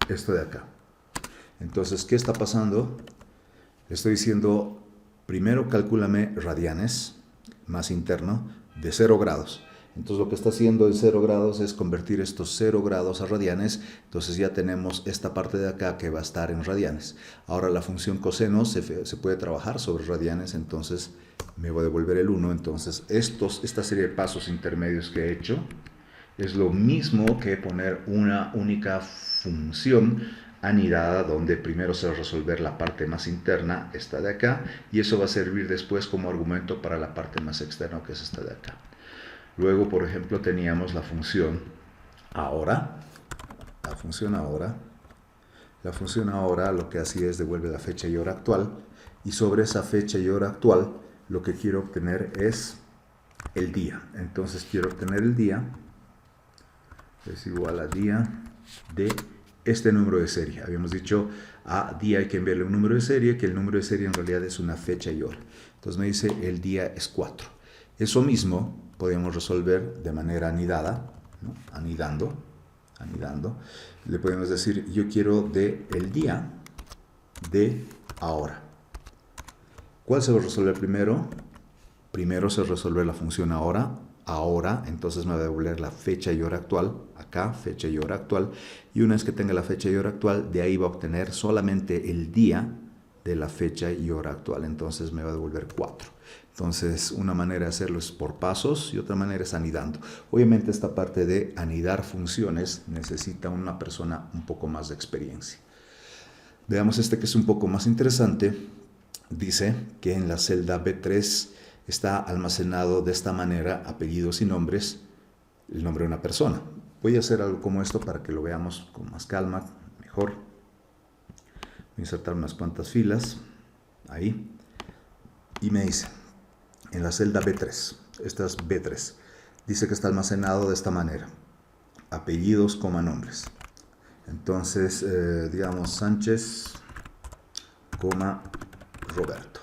esto de acá. Entonces, ¿qué está pasando? Le estoy diciendo, primero calcúlame radianes, más interno, de 0 grados. Entonces lo que está haciendo en 0 grados es convertir estos 0 grados a radianes. Entonces ya tenemos esta parte de acá que va a estar en radianes. Ahora la función coseno se puede trabajar sobre radianes, entonces me va a devolver el 1. Entonces esta serie de pasos intermedios que he hecho es lo mismo que poner una única función anidada, donde primero se va a resolver la parte más interna, esta de acá, y eso va a servir después como argumento para la parte más externa, que es esta de acá. Luego, por ejemplo, teníamos la función ahora. La función ahora lo que hacía es devuelve la fecha y hora actual. Y sobre esa fecha y hora actual, lo que quiero obtener es el día. Entonces quiero obtener el día. Es igual a día de este número de serie. Habíamos dicho a día hay que enviarle un número de serie, que el número de serie en realidad es una fecha y hora. Entonces me dice el día es 4. Eso mismo podemos resolver de manera anidada, ¿no? Anidando. Le podemos decir, yo quiero de el día de ahora. ¿Cuál se va a resolver primero? Primero se resuelve la función ahora, entonces me va a devolver la fecha y hora actual, acá, fecha y hora actual, y una vez que tenga la fecha y hora actual, de ahí va a obtener solamente el día de la fecha y hora actual, entonces me va a devolver 4. Entonces, una manera de hacerlo es por pasos y otra manera es anidando. Obviamente esta parte de anidar funciones necesita una persona un poco más de experiencia. Veamos este que es un poco más interesante. Dice que en la celda B3 está almacenado de esta manera apellidos y nombres, el nombre de una persona. Voy a hacer algo como esto para que lo veamos con más calma, mejor. Voy a insertar unas cuantas filas, ahí, y me dice, en la celda B3, esta es B3, dice que está almacenado de esta manera, apellidos, nombres. Entonces, digamos Sánchez, Roberto.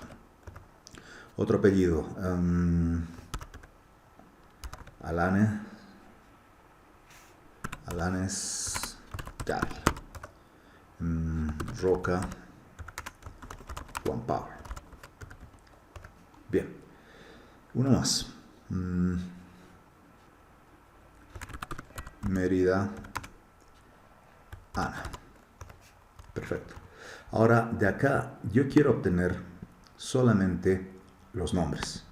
Otro apellido, Alanes Carl, Roca, Juan Pablo. Bien, uno más. Mérida, Ana. Perfecto. Ahora, de acá, yo quiero obtener solamente los nombres,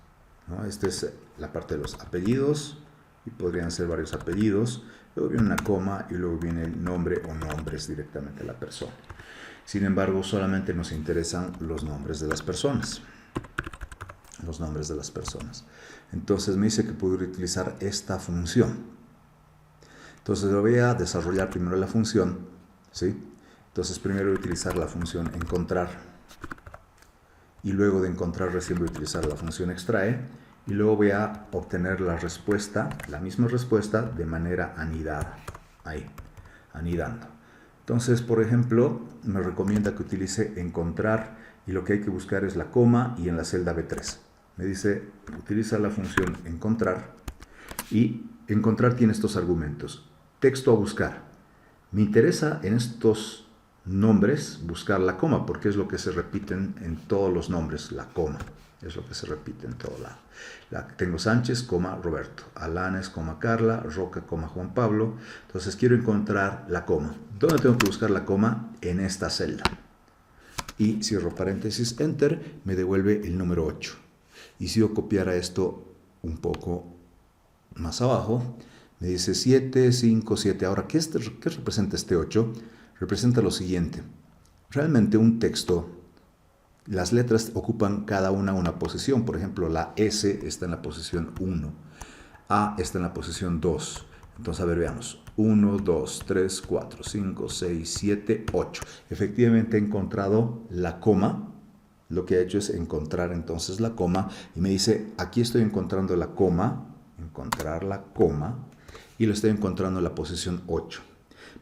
¿no? Esta es la parte de los apellidos, y podrían ser varios apellidos. Luego viene una coma y luego viene el nombre o nombres directamente de la persona. Sin embargo, solamente nos interesan los nombres de las personas. Los nombres de las personas. Entonces me dice que puedo utilizar esta función. Entonces voy a desarrollar primero la función, ¿sí? Entonces primero voy a utilizar la función encontrar. Y luego de encontrar recién voy a utilizar la función extrae. Y luego voy a obtener la respuesta, la misma respuesta, de manera anidada. Ahí, anidando. Entonces, por ejemplo, me recomienda que utilice encontrar y lo que hay que buscar es la coma y en la celda B3. Me dice, utiliza la función encontrar y encontrar tiene estos argumentos. Texto a buscar. Me interesa en estos nombres buscar la coma porque es lo que se repiten en todos los nombres, la coma. Es lo que se repite en todo lado. Tengo Sánchez, coma Roberto, Alanes, coma Carla, Roca, coma Juan Pablo. Entonces quiero encontrar la coma. ¿Dónde tengo que buscar la coma? En esta celda. Y cierro paréntesis, enter, me devuelve el número 8. Y si yo copiara esto un poco más abajo, me dice 7, 5, 7. Ahora, ¿qué representa este 8? Representa lo siguiente. Realmente un texto, las letras ocupan cada una posición. Por ejemplo, la S está en la posición 1. A está en la posición 2. Entonces, a ver, veamos. 1, 2, 3, 4, 5, 6, 7, 8. Efectivamente he encontrado la coma. Lo que he hecho es encontrar entonces la coma. Y me dice, aquí estoy encontrando la coma. Encontrar la coma. Y lo estoy encontrando en la posición 8.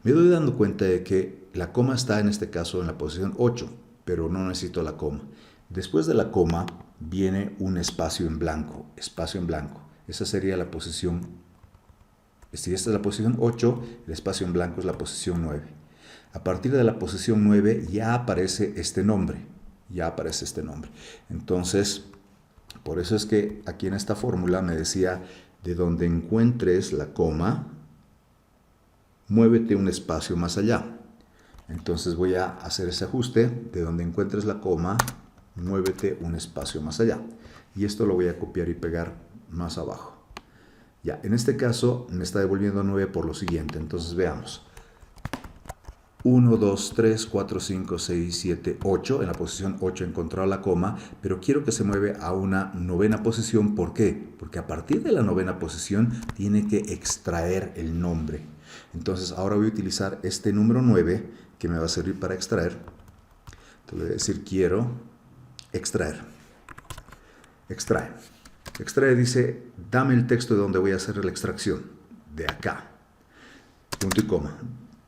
Me doy dando cuenta de que la coma está en este caso en la posición 8. Pero no necesito la coma. Después de la coma viene un espacio en blanco. Espacio en blanco. Esa sería la posición. Si esta es la posición 8, el espacio en blanco es la posición 9. A partir de la posición 9 ya aparece este nombre. Ya aparece este nombre. Entonces, por eso es que aquí en esta fórmula me decía, de donde encuentres la coma, muévete un espacio más allá. Entonces voy a hacer ese ajuste, de donde encuentres la coma, muévete un espacio más allá. Y esto lo voy a copiar y pegar más abajo. Ya, en este caso me está devolviendo 9 por lo siguiente. Entonces veamos. 1, 2, 3, 4, 5, 6, 7, 8. En la posición 8 he encontrado la coma, pero quiero que se mueve a una novena posición. ¿Por qué? Porque a partir de la novena posición tiene que extraer el nombre. Entonces ahora voy a utilizar este número 9 que me va a servir para extraer. Entonces voy a decir quiero extraer. Extrae. Extrae dice, dame el texto de donde voy a hacer la extracción. De acá. Punto y coma.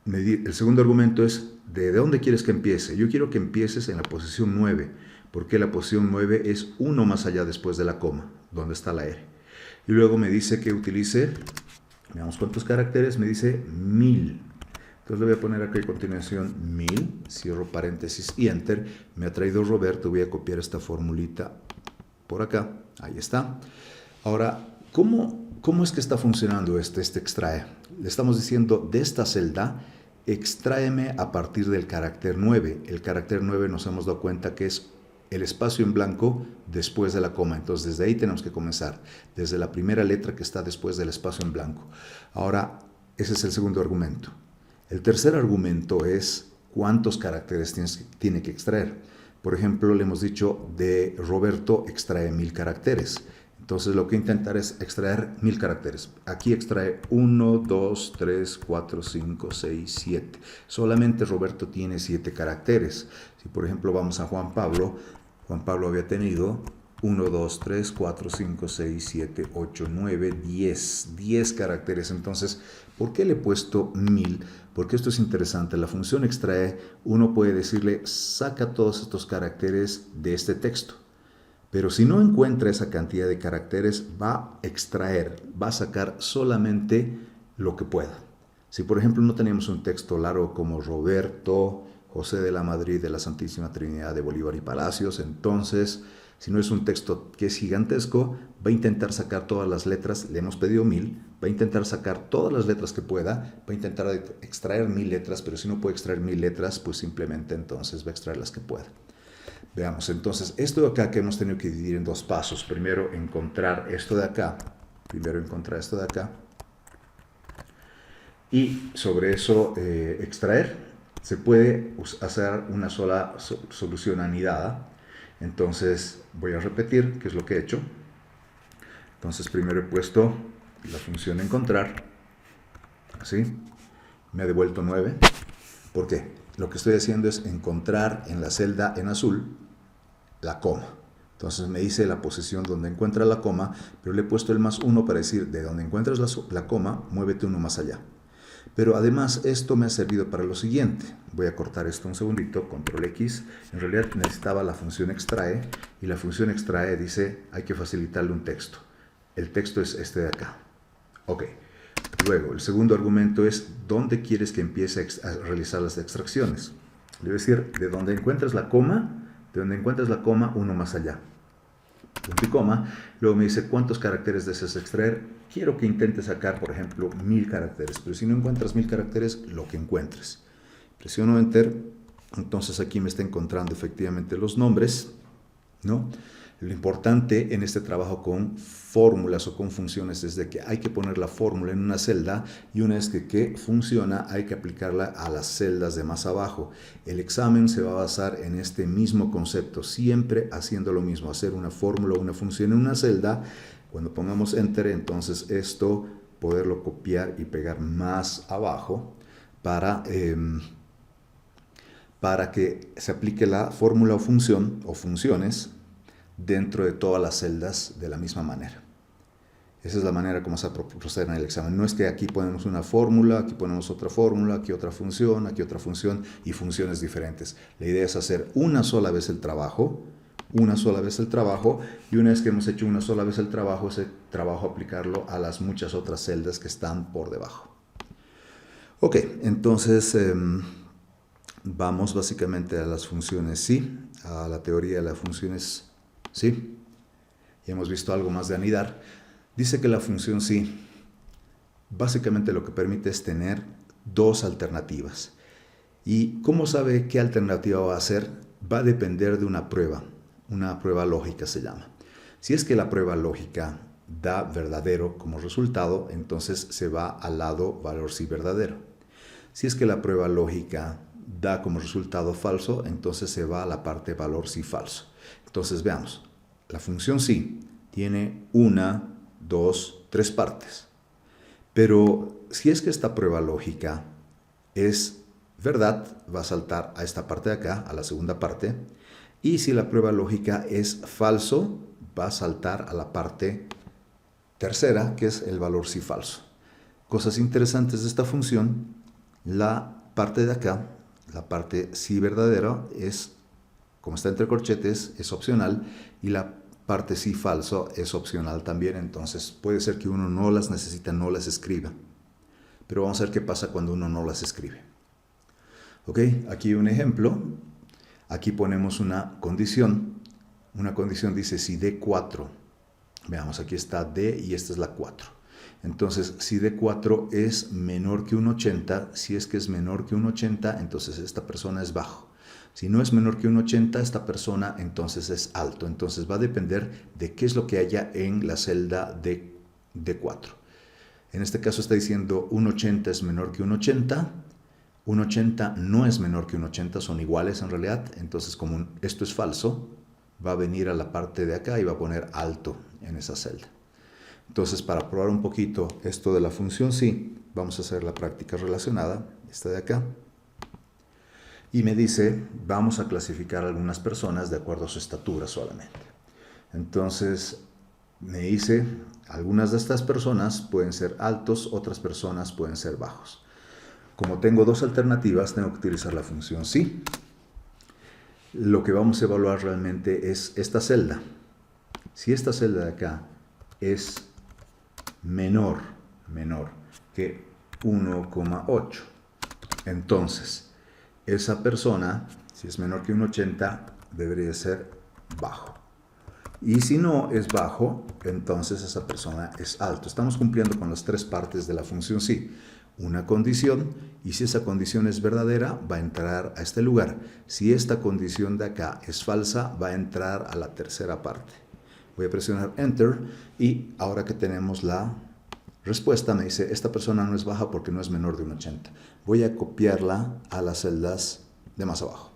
El segundo argumento es, ¿de dónde quieres que empiece? Yo quiero que empieces en la posición 9, porque la posición 9 es uno más allá después de la coma, donde está la R. Y luego me dice que utilice, veamos cuántos caracteres, me dice 1000. Entonces le voy a poner aquí a continuación 1000, cierro paréntesis y enter. Me ha traído Roberto, voy a copiar esta formulita por acá, ahí está. Ahora, ¿cómo es que está funcionando este extrae? Le estamos diciendo, de esta celda, extráeme a partir del carácter 9. El carácter 9 nos hemos dado cuenta que es el espacio en blanco después de la coma. Entonces, desde ahí tenemos que comenzar, desde la primera letra que está después del espacio en blanco. Ahora, ese es el segundo argumento. El tercer argumento es cuántos caracteres tiene que extraer. Por ejemplo, le hemos dicho de Roberto extrae 1000 caracteres. Entonces lo que intentar es extraer 1000 caracteres. Aquí extrae 1, 2, 3, 4, 5, 6, 7. Solamente Roberto tiene 7 caracteres. Si por ejemplo vamos a Juan Pablo había tenido 1, 2, 3, 4, 5, 6, 7, 8, 9, 10. 10 caracteres. Entonces, ¿por qué le he puesto 1000? Porque esto es interesante. La función extrae, uno puede decirle, saca todos estos caracteres de este texto. Pero si no encuentra esa cantidad de caracteres, va a extraer, va a sacar solamente lo que pueda. Si por ejemplo no tenemos un texto largo como Roberto, José de la Madrid de la Santísima Trinidad de Bolívar y Palacios, entonces, si no es un texto que es gigantesco, va a intentar sacar todas las letras, le hemos pedido 1000, va a intentar sacar todas las letras que pueda, va a intentar extraer 1000 letras, pero si no puede extraer 1000 letras, pues simplemente entonces va a extraer las que pueda. Veamos, entonces, esto de acá que hemos tenido que dividir en dos pasos. Primero, encontrar esto de acá. Y sobre eso, extraer. se puede hacer una sola solución anidada. Entonces voy a repetir qué es lo que he hecho. Entonces primero he puesto la función encontrar, así, me ha devuelto 9. ¿Por qué? Lo que estoy haciendo es encontrar en la celda en azul la coma. Entonces me dice la posición donde encuentra la coma, pero le he puesto el +1 para decir de donde encuentras la coma, muévete uno más allá. Pero además esto me ha servido para lo siguiente. Voy a cortar esto un segundito, control X. En realidad necesitaba la función extrae, y la función extrae dice hay que facilitarle un texto. El texto es este de acá. Ok. Luego, el segundo argumento es dónde quieres que empiece a realizar las extracciones. Le voy a decir de donde encuentras la coma, uno más allá. Punto y coma. Luego me dice cuántos caracteres deseas extraer. Quiero que intentes sacar, por ejemplo, 1000 caracteres. Pero si no encuentras 1000 caracteres, lo que encuentres. Presiono Enter. Entonces aquí me está encontrando efectivamente los nombres, ¿no? Lo importante en este trabajo con fórmulas o con funciones es de que hay que poner la fórmula en una celda y una vez que funciona hay que aplicarla a las celdas de más abajo. El examen se va a basar en este mismo concepto, siempre haciendo lo mismo, hacer una fórmula o una función en una celda. Cuando pongamos Enter, entonces esto poderlo copiar y pegar más abajo para que se aplique la fórmula o función o funciones dentro de todas las celdas de la misma manera. Esa es la manera como se procede en el examen. No es que aquí ponemos una fórmula, aquí ponemos otra fórmula, aquí otra función y funciones diferentes. La idea es hacer una sola vez el trabajo, y una vez que hemos hecho una sola vez el trabajo, ese trabajo aplicarlo a las muchas otras celdas que están por debajo. Ok, entonces vamos básicamente a las funciones sí, a la teoría de las funciones sí. Y hemos visto algo más de anidar. Dice que la función sí, básicamente lo que permite es tener dos alternativas. ¿Y cómo sabe qué alternativa va a ser? Va a depender de una prueba lógica se llama. Si es que la prueba lógica da verdadero como resultado, entonces se va al lado valor sí verdadero. Si es que la prueba lógica da como resultado falso, entonces se va a la parte valor sí falso. Entonces veamos, la función sí tiene 1, 2, 3 partes. Pero si es que esta prueba lógica es verdad, va a saltar a esta parte de acá, a la segunda parte. Y si la prueba lógica es falso, va a saltar a la parte tercera, que es el valor sí falso. Cosas interesantes de esta función, la parte de acá, la parte sí verdadera, es, como está entre corchetes, es opcional, y la parte sí falso es opcional también, entonces puede ser que uno no las necesita, no las escriba. Pero vamos a ver qué pasa cuando uno no las escribe. Ok, aquí un ejemplo. Aquí ponemos una condición. Una condición dice si D4. Veamos, aquí está D y esta es la 4. Entonces, si D4 es menor que un 80, si es que es menor que un 80, entonces esta persona es bajo. Si no es menor que un 80, esta persona entonces es alto. Entonces va a depender de qué es lo que haya en la celda de D4. En este caso está diciendo un 80 es menor que un 80. Un 80 no es menor que un 80, son iguales en realidad. Entonces, como esto es falso, va a venir a la parte de acá y va a poner alto en esa celda. Entonces, para probar un poquito esto de la función sí, vamos a hacer la práctica relacionada, esta de acá. Y me dice, vamos a clasificar a algunas personas de acuerdo a su estatura solamente. Entonces, me dice, algunas de estas personas pueden ser altos, otras personas pueden ser bajos. Como tengo dos alternativas, tengo que utilizar la función sí. Lo que vamos a evaluar realmente es esta celda. Si esta celda de acá es menor que 1,8, entonces esa persona, si es menor que un 80, debería ser bajo. Y si no es bajo, entonces esa persona es alto. Estamos cumpliendo con las tres partes de la función sí. Una condición, y si esa condición es verdadera, va a entrar a este lugar. Si esta condición de acá es falsa, va a entrar a la tercera parte. Voy a presionar Enter y ahora que tenemos la Respuesta me dice, esta persona no es baja porque no es menor de 1,80. Voy a copiarla a las celdas de más abajo.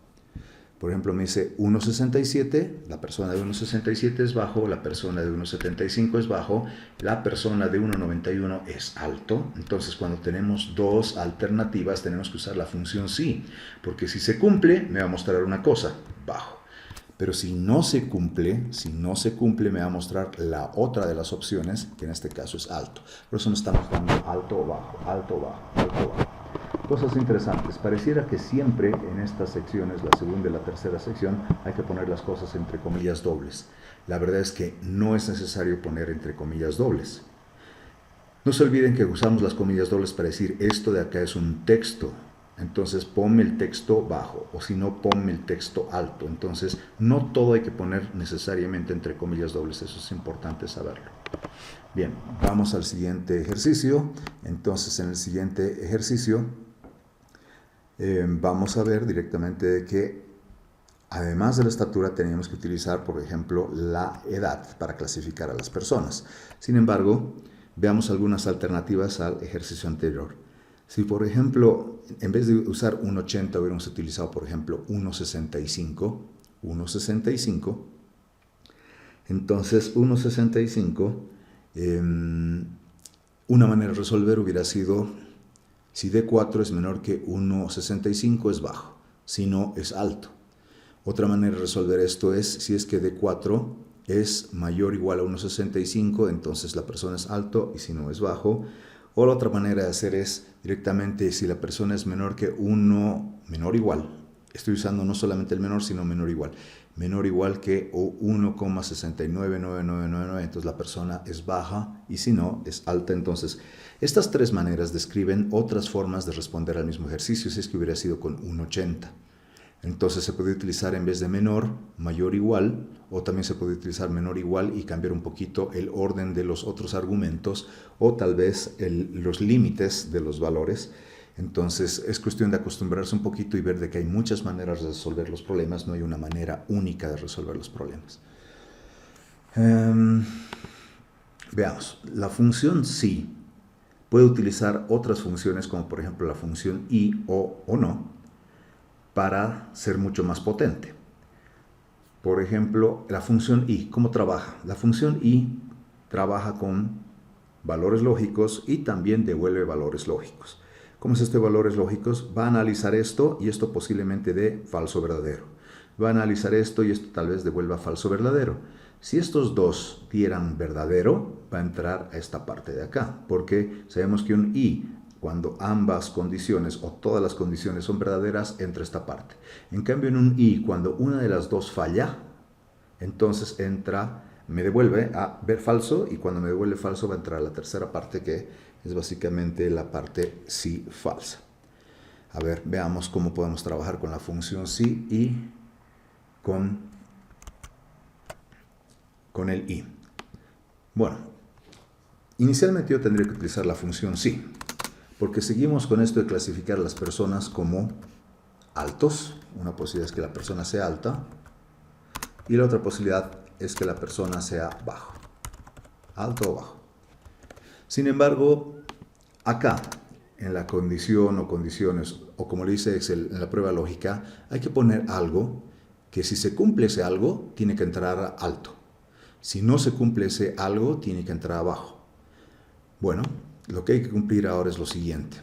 Por ejemplo, me dice 1,67, la persona de 1,67 es bajo, la persona de 1,75 es bajo, la persona de 1,91 es alto. Entonces, cuando tenemos dos alternativas, tenemos que usar la función sí, porque si se cumple, me va a mostrar una cosa, bajo. Pero si no se cumple, me va a mostrar la otra de las opciones, que en este caso es alto. Por eso me está mostrando alto o bajo, alto o bajo, alto o bajo. Cosas interesantes. Pareciera que siempre en estas secciones, la segunda y la tercera sección, hay que poner las cosas entre comillas dobles. La verdad es que no es necesario poner entre comillas dobles. No se olviden que usamos las comillas dobles para decir esto de acá es un texto. Entonces ponme el texto bajo, o si no, ponme el texto alto. Entonces, no todo hay que poner necesariamente entre comillas dobles, eso es importante saberlo. Bien, vamos al siguiente ejercicio. Entonces, en el siguiente ejercicio, vamos a ver directamente que, además de la estatura, teníamos que utilizar, por ejemplo, la edad para clasificar a las personas. Sin embargo, veamos algunas alternativas al ejercicio anterior. Si, por ejemplo, en vez de usar 1,80 hubiéramos utilizado, por ejemplo, 1,65, entonces 1,65, una manera de resolver hubiera sido, si D4 es menor que 1,65 es bajo, si no es alto. Otra manera de resolver esto es, si es que D4 es mayor o igual a 1,65, entonces la persona es alto y si no es bajo. O la otra manera de hacer es directamente si la persona es menor que 1, menor igual, estoy usando no solamente el menor, sino menor igual que 1,699999, entonces la persona es baja y si no, es alta. Entonces, estas tres maneras describen otras formas de responder al mismo ejercicio si es que hubiera sido con 1,80. Entonces se puede utilizar en vez de menor, mayor igual, o también se puede utilizar menor igual y cambiar un poquito el orden de los otros argumentos o tal vez los límites de los valores. Entonces es cuestión de acostumbrarse un poquito y ver de que hay muchas maneras de resolver los problemas, no hay una manera única de resolver los problemas. Veamos, la función sí puede utilizar otras funciones como por ejemplo la función y o no, para ser mucho más potente. Por ejemplo, la función i, ¿cómo trabaja? La función i trabaja con valores lógicos y también devuelve valores lógicos. ¿Cómo es este de valores lógicos? Va a analizar esto y esto posiblemente dé falso verdadero. Va a analizar esto y esto tal vez devuelva falso verdadero. Si estos dos dieran verdadero, va a entrar a esta parte de acá, porque sabemos que un i, cuando ambas condiciones o todas las condiciones son verdaderas, entra esta parte. En cambio, en un i, cuando una de las dos falla, entonces me devuelve a ver falso, y cuando me devuelve falso va a entrar a la tercera parte, que es básicamente la parte sí falsa. A ver, veamos cómo podemos trabajar con la función sí y con el i. Bueno, inicialmente yo tendría que utilizar la función sí, porque seguimos con esto de clasificar a las personas como altos. Una posibilidad es que la persona sea alta y la otra posibilidad es que la persona sea bajo, alto o bajo. Sin embargo, acá, en la condición o condiciones, o como le dice Excel en la prueba lógica, hay que poner algo que si se cumple ese algo, tiene que entrar alto. Si no se cumple ese algo, tiene que entrar abajo. Bueno, lo que hay que cumplir ahora es lo siguiente.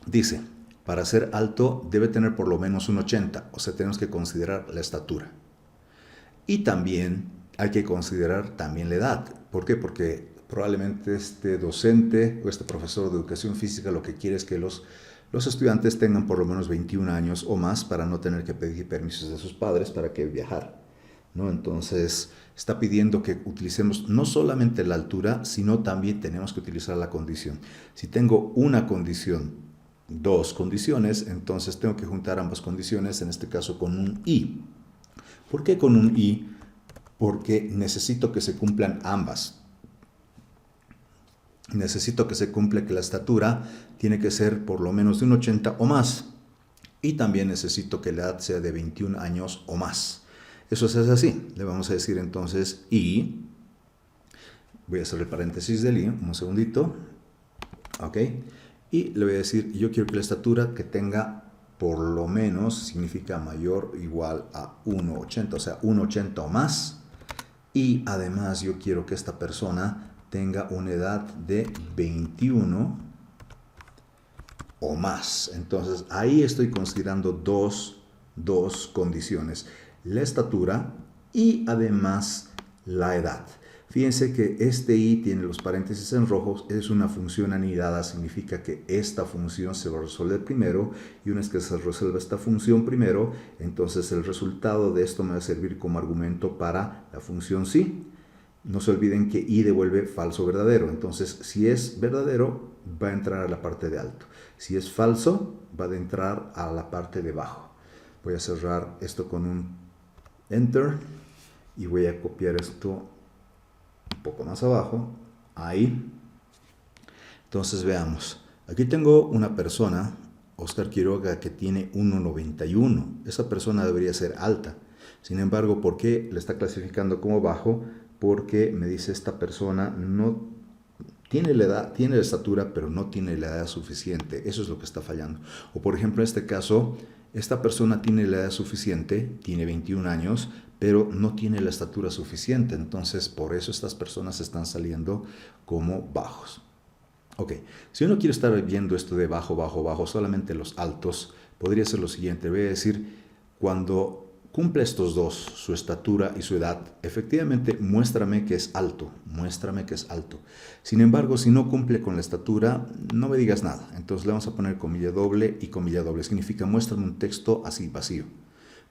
Dice, para ser alto debe tener por lo menos 1,80, o sea, tenemos que considerar la estatura. Y también hay que considerar también la edad. ¿Por qué? Porque probablemente este docente o este profesor de educación física lo que quiere es que los estudiantes tengan por lo menos 21 años o más para no tener que pedir permisos de sus padres para que viajar, ¿no? Entonces está pidiendo que utilicemos no solamente la altura, sino también tenemos que utilizar la condición. Si tengo una condición, dos condiciones, entonces tengo que juntar ambas condiciones, en este caso con un y. ¿Por qué con un y? Porque necesito que se cumplan ambas. Necesito que se cumpla que la estatura tiene que ser por lo menos de 1,80 o más. Y también necesito que la edad sea de 21 años o más. Eso se hace así. Le vamos a decir entonces y. Voy a hacer el paréntesis del i, un segundito. ¿Ok? Y le voy a decir, yo quiero que la estatura que tenga por lo menos, significa mayor o igual a 1,80, o sea, 1,80 o más. Y además yo quiero que esta persona tenga una edad de 21 o más. Entonces ahí estoy considerando dos condiciones, la estatura y además la edad. Fíjense que este i tiene los paréntesis en rojos, es una función anidada, significa que esta función se va a resolver primero, y una vez que se resuelva esta función primero, entonces el resultado de esto me va a servir como argumento para la función sí. No se olviden que i devuelve falso o verdadero, entonces si es verdadero va a entrar a la parte de alto, si es falso va a entrar a la parte de bajo. Voy a cerrar esto con un enter y voy a copiar esto un poco más abajo, ahí. Entonces veamos, aquí tengo una persona, Oscar Quiroga, que tiene 1,91. Esa persona debería ser alta. Sin embargo, ¿por qué le está clasificando como bajo? Porque me dice esta persona no tiene la edad, tiene la estatura, pero no tiene la edad suficiente. Eso es lo que está fallando. O por ejemplo, en este caso, esta persona tiene la edad suficiente, tiene 21 años, pero no tiene la estatura suficiente. Entonces, por eso estas personas están saliendo como bajos. Ok, si uno quiere estar viendo esto de bajo, bajo, bajo, solamente los altos, podría ser lo siguiente. Voy a decir, cuando cumple estos dos, su estatura y su edad, efectivamente muéstrame que es alto, muéstrame que es alto. Sin embargo, si no cumple con la estatura, no me digas nada. Entonces le vamos a poner comilla doble y comilla doble. Significa muéstrame un texto así vacío.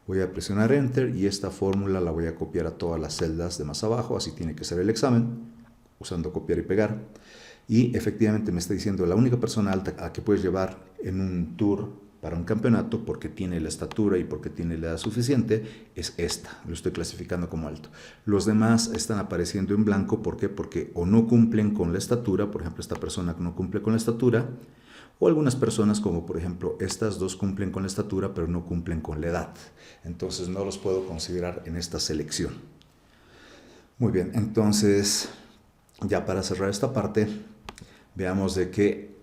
Voy a presionar Enter y esta fórmula la voy a copiar a todas las celdas de más abajo, así tiene que ser el examen, usando copiar y pegar. Y efectivamente me está diciendo la única persona alta a la que puedes llevar en un tour para un campeonato, porque tiene la estatura y porque tiene la edad suficiente, es esta. Lo estoy clasificando como alto. Los demás están apareciendo en blanco. ¿Por qué? Porque o no cumplen con la estatura, por ejemplo, esta persona no cumple con la estatura, o algunas personas, como por ejemplo estas dos, cumplen con la estatura, pero no cumplen con la edad. Entonces no los puedo considerar en esta selección. Muy bien, entonces ya para cerrar esta parte, veamos de que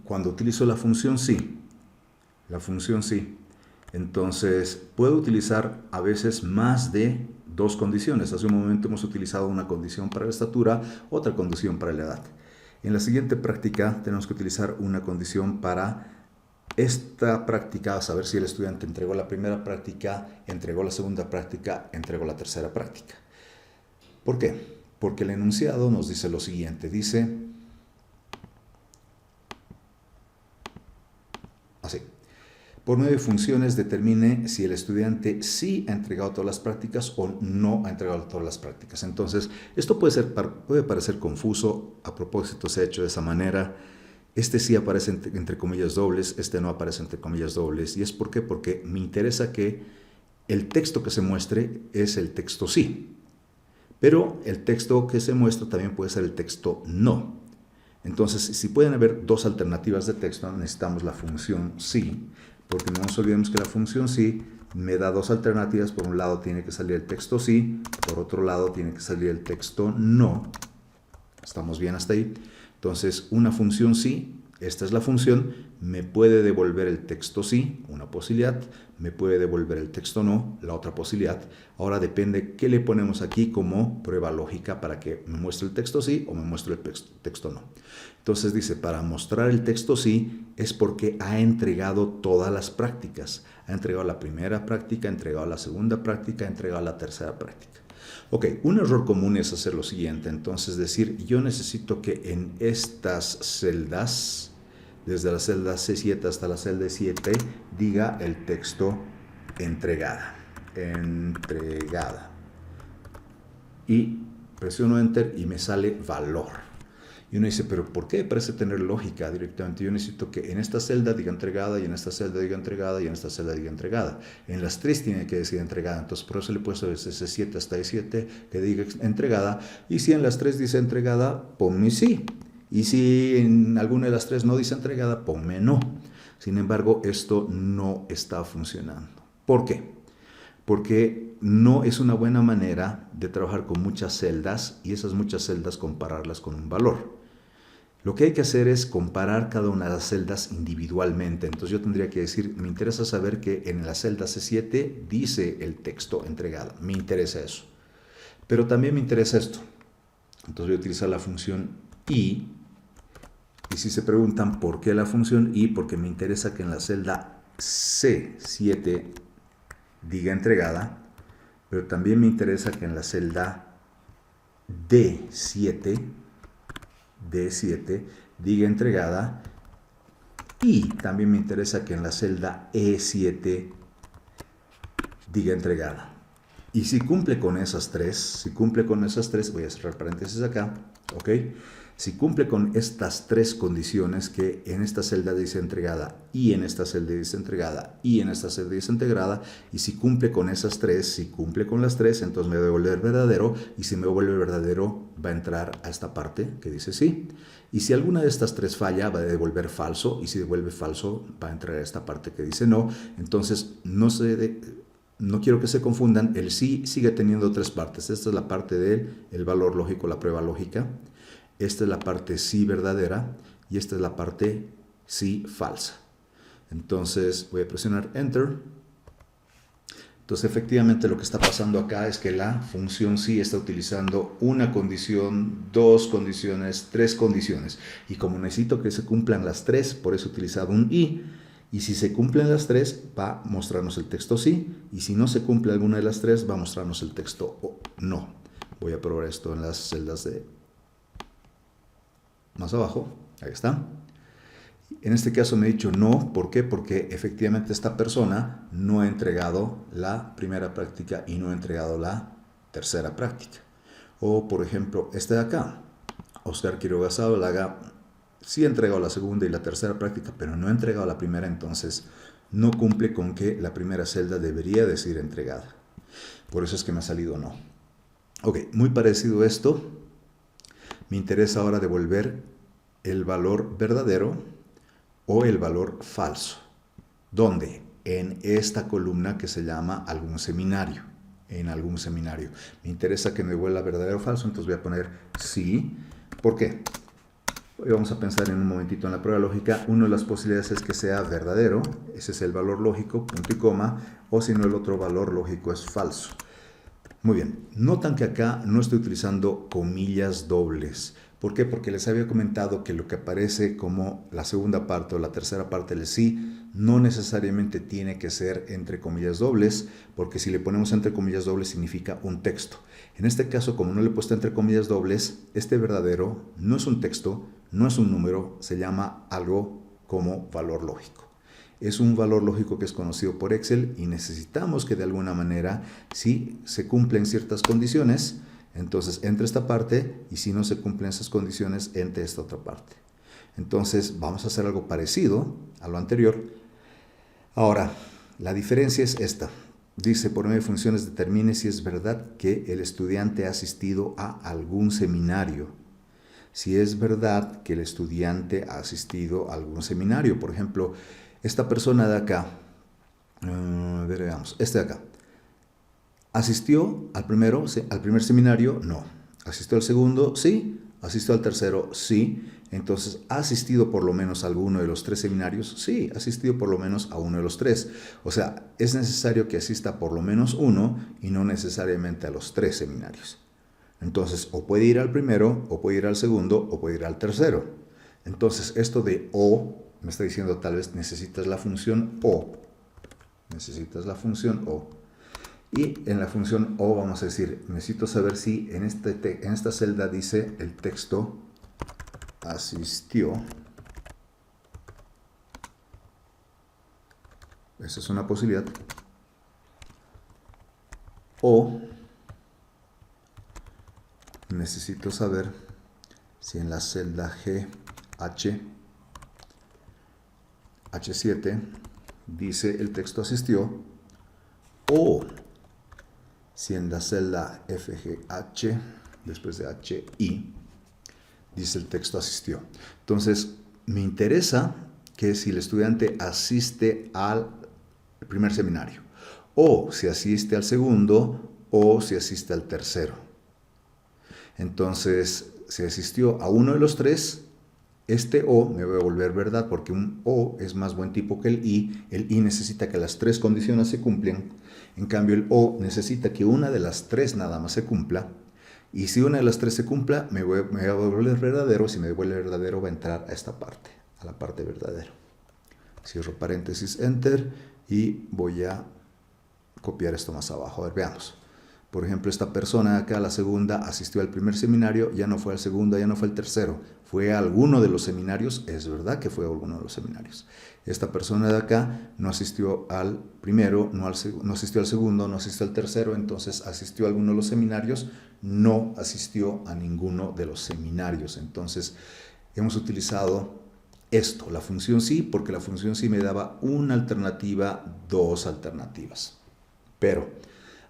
cuando utilizo la función sí, entonces puedo utilizar a veces más de dos condiciones. Hace un momento hemos utilizado una condición para la estatura, otra condición para la edad. En la siguiente práctica tenemos que utilizar una condición para esta práctica, a saber si el estudiante entregó la primera práctica, entregó la segunda práctica, entregó la tercera práctica. ¿Por qué? Porque el enunciado nos dice lo siguiente, dice así: por medio de funciones determine si el estudiante sí ha entregado todas las prácticas o no ha entregado todas las prácticas. Entonces, esto puede parecer confuso. A propósito, se ha hecho de esa manera. Este sí aparece entre comillas dobles, este no aparece entre comillas dobles. ¿Y es por qué? Porque me interesa que el texto que se muestre es el texto sí. Pero el texto que se muestra también puede ser el texto no. Entonces, si pueden haber dos alternativas de texto, necesitamos la función sí, porque no nos olvidemos que la función sí me da dos alternativas. Por un lado tiene que salir el texto sí, por otro lado tiene que salir el texto no. ¿Estamos bien hasta ahí? Entonces, una función sí, esta es la función, me puede devolver el texto sí, una posibilidad, me puede devolver el texto no, la otra posibilidad. Ahora depende qué le ponemos aquí como prueba lógica para que me muestre el texto sí o me muestre el texto no. Entonces dice, para mostrar el texto sí es porque ha entregado todas las prácticas. Ha entregado la primera práctica, ha entregado la segunda práctica, ha entregado la tercera práctica. Ok, un error común es hacer lo siguiente, entonces decir, yo necesito que en estas celdas, desde la celda C7 hasta la celda 7, diga el texto entregada. Y presiono Enter y me sale valor. Y uno dice, pero ¿por qué parece tener lógica directamente? Yo necesito que en esta celda diga entregada, y en esta celda diga entregada, y en esta celda diga entregada. En las tres tiene que decir entregada, entonces por eso le he puesto desde C7 hasta E7 que diga entregada. Y si en las tres dice entregada, ponme sí. Y si en alguna de las tres no dice entregada, ponme no. Sin embargo, esto no está funcionando. ¿Por qué? Porque no es una buena manera de trabajar con muchas celdas y esas muchas celdas compararlas con un valor. Lo que hay que hacer es comparar cada una de las celdas individualmente. Entonces yo tendría que decir, me interesa saber que en la celda C7 dice el texto entregado. Me interesa eso. Pero también me interesa esto. Entonces voy a utilizar la función i. Y si se preguntan por qué la función i, porque me interesa que en la celda C7 diga entregada, pero también me interesa que en la celda D7 diga entregada, y también me interesa que en la celda E7 diga entregada. Y si cumple con esas tres, voy a cerrar paréntesis acá, ¿ok? Si cumple con estas tres condiciones, que en esta celda dice entregada, y en esta celda dice entregada, y en esta celda dice entregada, y si cumple con esas tres, si cumple con las tres, entonces me va a devolver verdadero, y si me devuelve verdadero, va a entrar a esta parte que dice sí. Y si alguna de estas tres falla, va a devolver falso, y si devuelve falso, va a entrar a esta parte que dice no. Entonces, no quiero que se confundan, el sí sigue teniendo tres partes. Esta es la parte del valor lógico, la prueba lógica. Esta es la parte sí verdadera y esta es la parte sí falsa. Entonces voy a presionar Enter. Entonces efectivamente lo que está pasando acá es que la función sí está utilizando una condición, dos condiciones, tres condiciones. Y como necesito que se cumplan las tres, por eso he utilizado un i. Y si se cumplen las tres, va a mostrarnos el texto sí. Y si no se cumple alguna de las tres, va a mostrarnos el texto no. Voy a probar esto en las celdas de más abajo. Ahí está. En este caso me he dicho no. ¿Por qué? Porque efectivamente esta persona no ha entregado la primera práctica y no ha entregado la tercera práctica. O por ejemplo, este de acá. Oscar Quiroga Sábalaga sí ha entregado la segunda y la tercera práctica, pero no ha entregado la primera, entonces no cumple con que la primera celda debería decir entregada. Por eso es que me ha salido no. Ok, muy parecido a esto. Me interesa ahora devolver el valor verdadero o el valor falso. ¿Dónde? En esta columna que se llama algún seminario. En algún seminario. Me interesa que me devuelva verdadero o falso, entonces voy a poner sí. ¿Por qué? Hoy vamos a pensar en un momentito en la prueba lógica. Una de las posibilidades es que sea verdadero. Ese es el valor lógico, punto y coma. O si no, el otro valor lógico es falso. Muy bien, notan que acá no estoy utilizando comillas dobles. ¿Por qué? Porque les había comentado que lo que aparece como la segunda parte o la tercera parte del sí no necesariamente tiene que ser entre comillas dobles, porque si le ponemos entre comillas dobles significa un texto. En este caso, como no le he puesto entre comillas dobles, este verdadero no es un texto, no es un número, se llama algo como valor lógico. Es un valor lógico que es conocido por Excel y necesitamos que de alguna manera, si se cumplen ciertas condiciones, entonces entre esta parte, y si no se cumplen esas condiciones, entre esta otra parte. Entonces vamos a hacer algo parecido a lo anterior. Ahora, la diferencia es esta. Dice, por medio de funciones determine si es verdad que el estudiante ha asistido a algún seminario. Si es verdad que el estudiante ha asistido a algún seminario, por ejemplo, esta persona de acá, veamos, este de acá, ¿asistió al primer seminario? No. ¿Asistió al segundo? Sí. ¿Asistió al tercero? Sí. Entonces, ¿ha asistido por lo menos a alguno de los tres seminarios? Sí, ha asistido por lo menos a uno de los tres. O sea, es necesario que asista por lo menos uno y no necesariamente a los tres seminarios. Entonces, o puede ir al primero, o puede ir al segundo, o puede ir al tercero. Entonces, esto de o me está diciendo tal vez necesitas la función o. Necesitas la función o. Y en la función o vamos a decir, necesito saber si en esta celda dice el texto asistió. Esa es una posibilidad. O necesito saber si en la celda H7 dice el texto asistió, o si en la celda FGH, después de HI, dice el texto asistió. Entonces, me interesa que si el estudiante asiste al primer seminario, o si asiste al segundo, o si asiste al tercero. Entonces, si asistió a uno de los tres, Este O me va a volver verdad porque un O es más buen tipo que el I. El I necesita que las tres condiciones se cumplan. En cambio, el O necesita que una de las tres nada más se cumpla. Y si una de las tres se cumpla, me va a volver verdadero. Si me vuelve verdadero, va a entrar a esta parte, a la parte verdadero. Cierro paréntesis, enter, y voy a copiar esto más abajo. A ver, veamos. Por ejemplo, esta persona de acá, la segunda, asistió al primer seminario, ya no fue al segundo, ya no fue al tercero. Fue a alguno de los seminarios, es verdad que fue a alguno de los seminarios. Esta persona de acá no asistió al primero, no asistió al segundo, no asistió al tercero, entonces asistió a alguno de los seminarios, no asistió a ninguno de los seminarios. Entonces, hemos utilizado esto, la función sí, porque la función sí me daba una alternativa, dos alternativas. Pero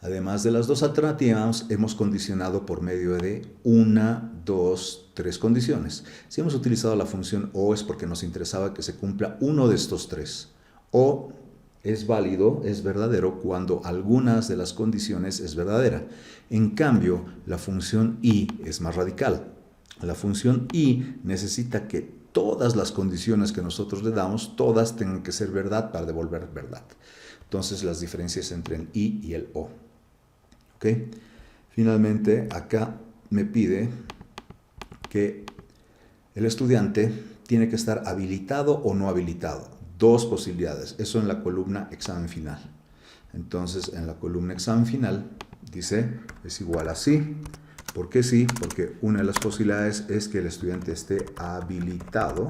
además de las dos alternativas, hemos condicionado por medio de una, dos, tres condiciones. Si hemos utilizado la función O es porque nos interesaba que se cumpla uno de estos tres. O es válido, es verdadero, cuando algunas de las condiciones es verdadera. En cambio, la función I es más radical. La función I necesita que todas las condiciones que nosotros le damos, todas tengan que ser verdad para devolver verdad. Entonces, las diferencias entre el I y el O. ¿Ok? Finalmente, acá me pide que el estudiante tiene que estar habilitado o no habilitado. Dos posibilidades. Eso en la columna examen final. Entonces, en la columna examen final dice, es igual a sí. ¿Por qué sí? Porque una de las posibilidades es que el estudiante esté habilitado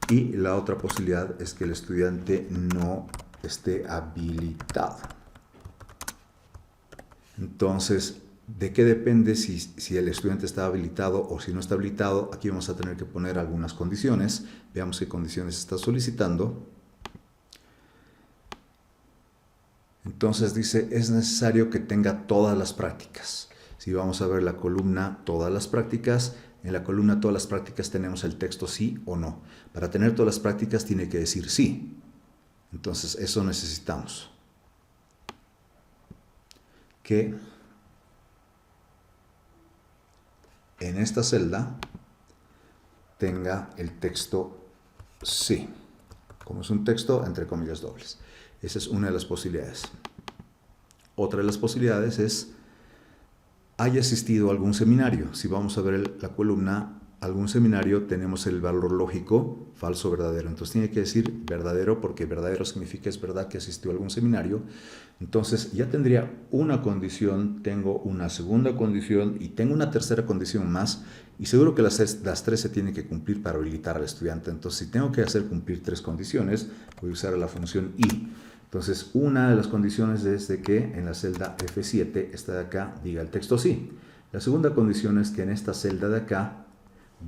y la otra posibilidad es que el estudiante no esté habilitado. Entonces, ¿de qué depende si el estudiante está habilitado o si no está habilitado? Aquí vamos a tener que poner algunas condiciones. Veamos qué condiciones está solicitando. Entonces dice, es necesario que tenga todas las prácticas. Si vamos a ver la columna todas las prácticas, en la columna todas las prácticas tenemos el texto sí o no. Para tener todas las prácticas tiene que decir sí. Entonces eso necesitamos. Que en esta celda tenga el texto sí. Como es un texto entre comillas dobles. Esa es una de las posibilidades. Otra de las posibilidades es haya asistido a algún seminario. Si vamos a ver la columna algún seminario, tenemos el valor lógico, falso, verdadero. Entonces tiene que decir verdadero, porque verdadero significa es verdad que asistió a algún seminario. Entonces ya tendría una condición, tengo una segunda condición y tengo una tercera condición más. Y seguro que las tres se tienen que cumplir para habilitar al estudiante. Entonces si tengo que hacer cumplir tres condiciones, voy a usar la función I. Entonces, una de las condiciones es de que en la celda F7, esta de acá, diga el texto sí. La segunda condición es que en esta celda de acá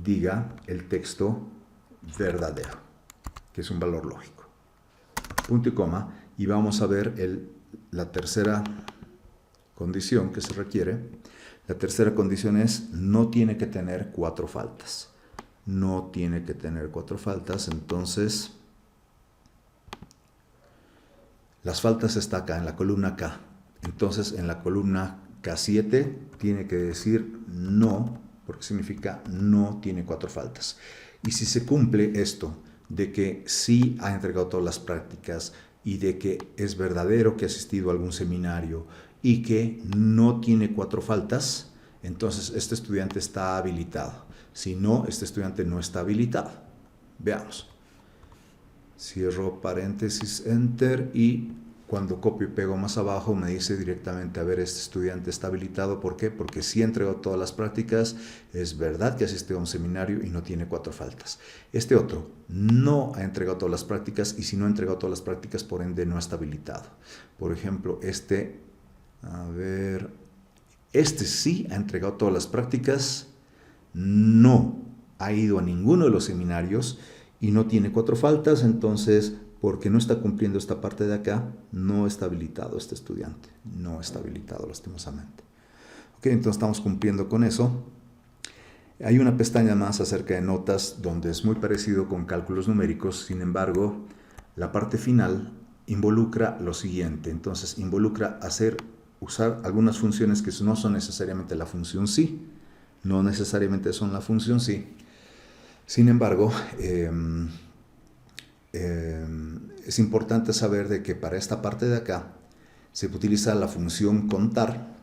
diga el texto verdadero, que es un valor lógico. Punto y coma. Y vamos a ver la tercera condición que se requiere. La tercera condición es no tiene que tener 4 faltas. No tiene que tener 4 faltas, entonces las faltas está acá, en la columna K. Entonces, en la columna K7 tiene que decir no, porque significa no tiene 4 faltas. Y si se cumple esto, de que sí ha entregado todas las prácticas y de que es verdadero que ha asistido a algún seminario y que no tiene 4 faltas, entonces este estudiante está habilitado. Si no, este estudiante no está habilitado. Veamos. Cierro paréntesis, enter, y cuando copio y pego más abajo me dice directamente, a ver, este estudiante está habilitado. ¿Por qué? Porque sí entregó todas las prácticas, es verdad que asistió a un seminario y no tiene 4 faltas. Este otro no ha entregado todas las prácticas y si no ha entregado todas las prácticas, por ende no está habilitado. Por ejemplo, este sí ha entregado todas las prácticas, no ha ido a ninguno de los seminarios y no tiene 4 faltas, entonces, porque no está cumpliendo esta parte de acá, no está habilitado este estudiante. No está habilitado, lastimosamente. Ok, entonces estamos cumpliendo con eso. Hay una pestaña más acerca de notas donde es muy parecido con cálculos numéricos, sin embargo, la parte final involucra lo siguiente. Entonces, involucra usar algunas funciones que no son necesariamente la función sí. No necesariamente son la función sí. Sin embargo, es importante saber de que para esta parte de acá se utiliza la función contar,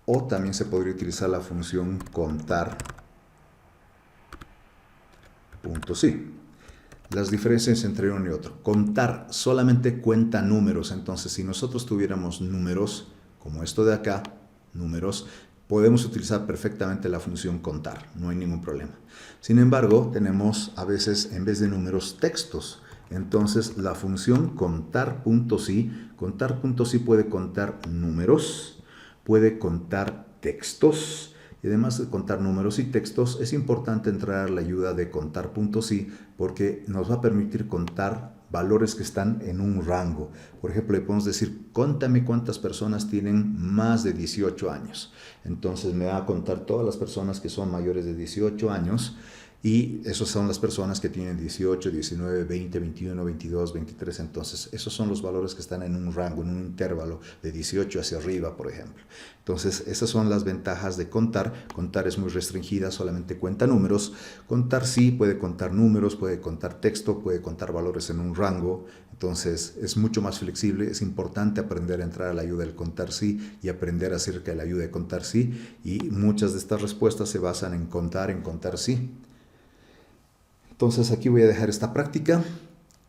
o también se podría utilizar la función contar punto sí. Las diferencias entre uno y otro. Contar solamente cuenta números. Entonces, si nosotros tuviéramos números, como esto de acá, números, podemos utilizar perfectamente la función contar. No hay ningún problema. Sin embargo, tenemos a veces, en vez de números, textos. Entonces, la función contar punto sí puede contar números, puede contar textos. Y además de contar números y textos, es importante entrar a la ayuda de contar puntos sí, porque nos va a permitir contar valores que están en un rango. Por ejemplo, le podemos decir, contame cuántas personas tienen más de 18 años. Entonces me va a contar todas las personas que son mayores de 18 años, y esas son las personas que tienen 18, 19, 20, 21, 22, 23. Entonces, esos son los valores que están en un rango, en un intervalo de 18 hacia arriba, por ejemplo. Entonces, esas son las ventajas de contar. Contar es muy restringida, solamente cuenta números. Contar sí puede contar números, puede contar texto, puede contar valores en un rango. Entonces, es mucho más flexible. Es importante aprender a entrar a la ayuda del contar sí y aprender acerca de la ayuda de contar sí. Y muchas de estas respuestas se basan en contar sí. Entonces aquí voy a dejar esta práctica,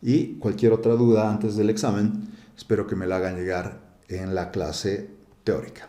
y cualquier otra duda antes del examen, espero que me la hagan llegar en la clase teórica.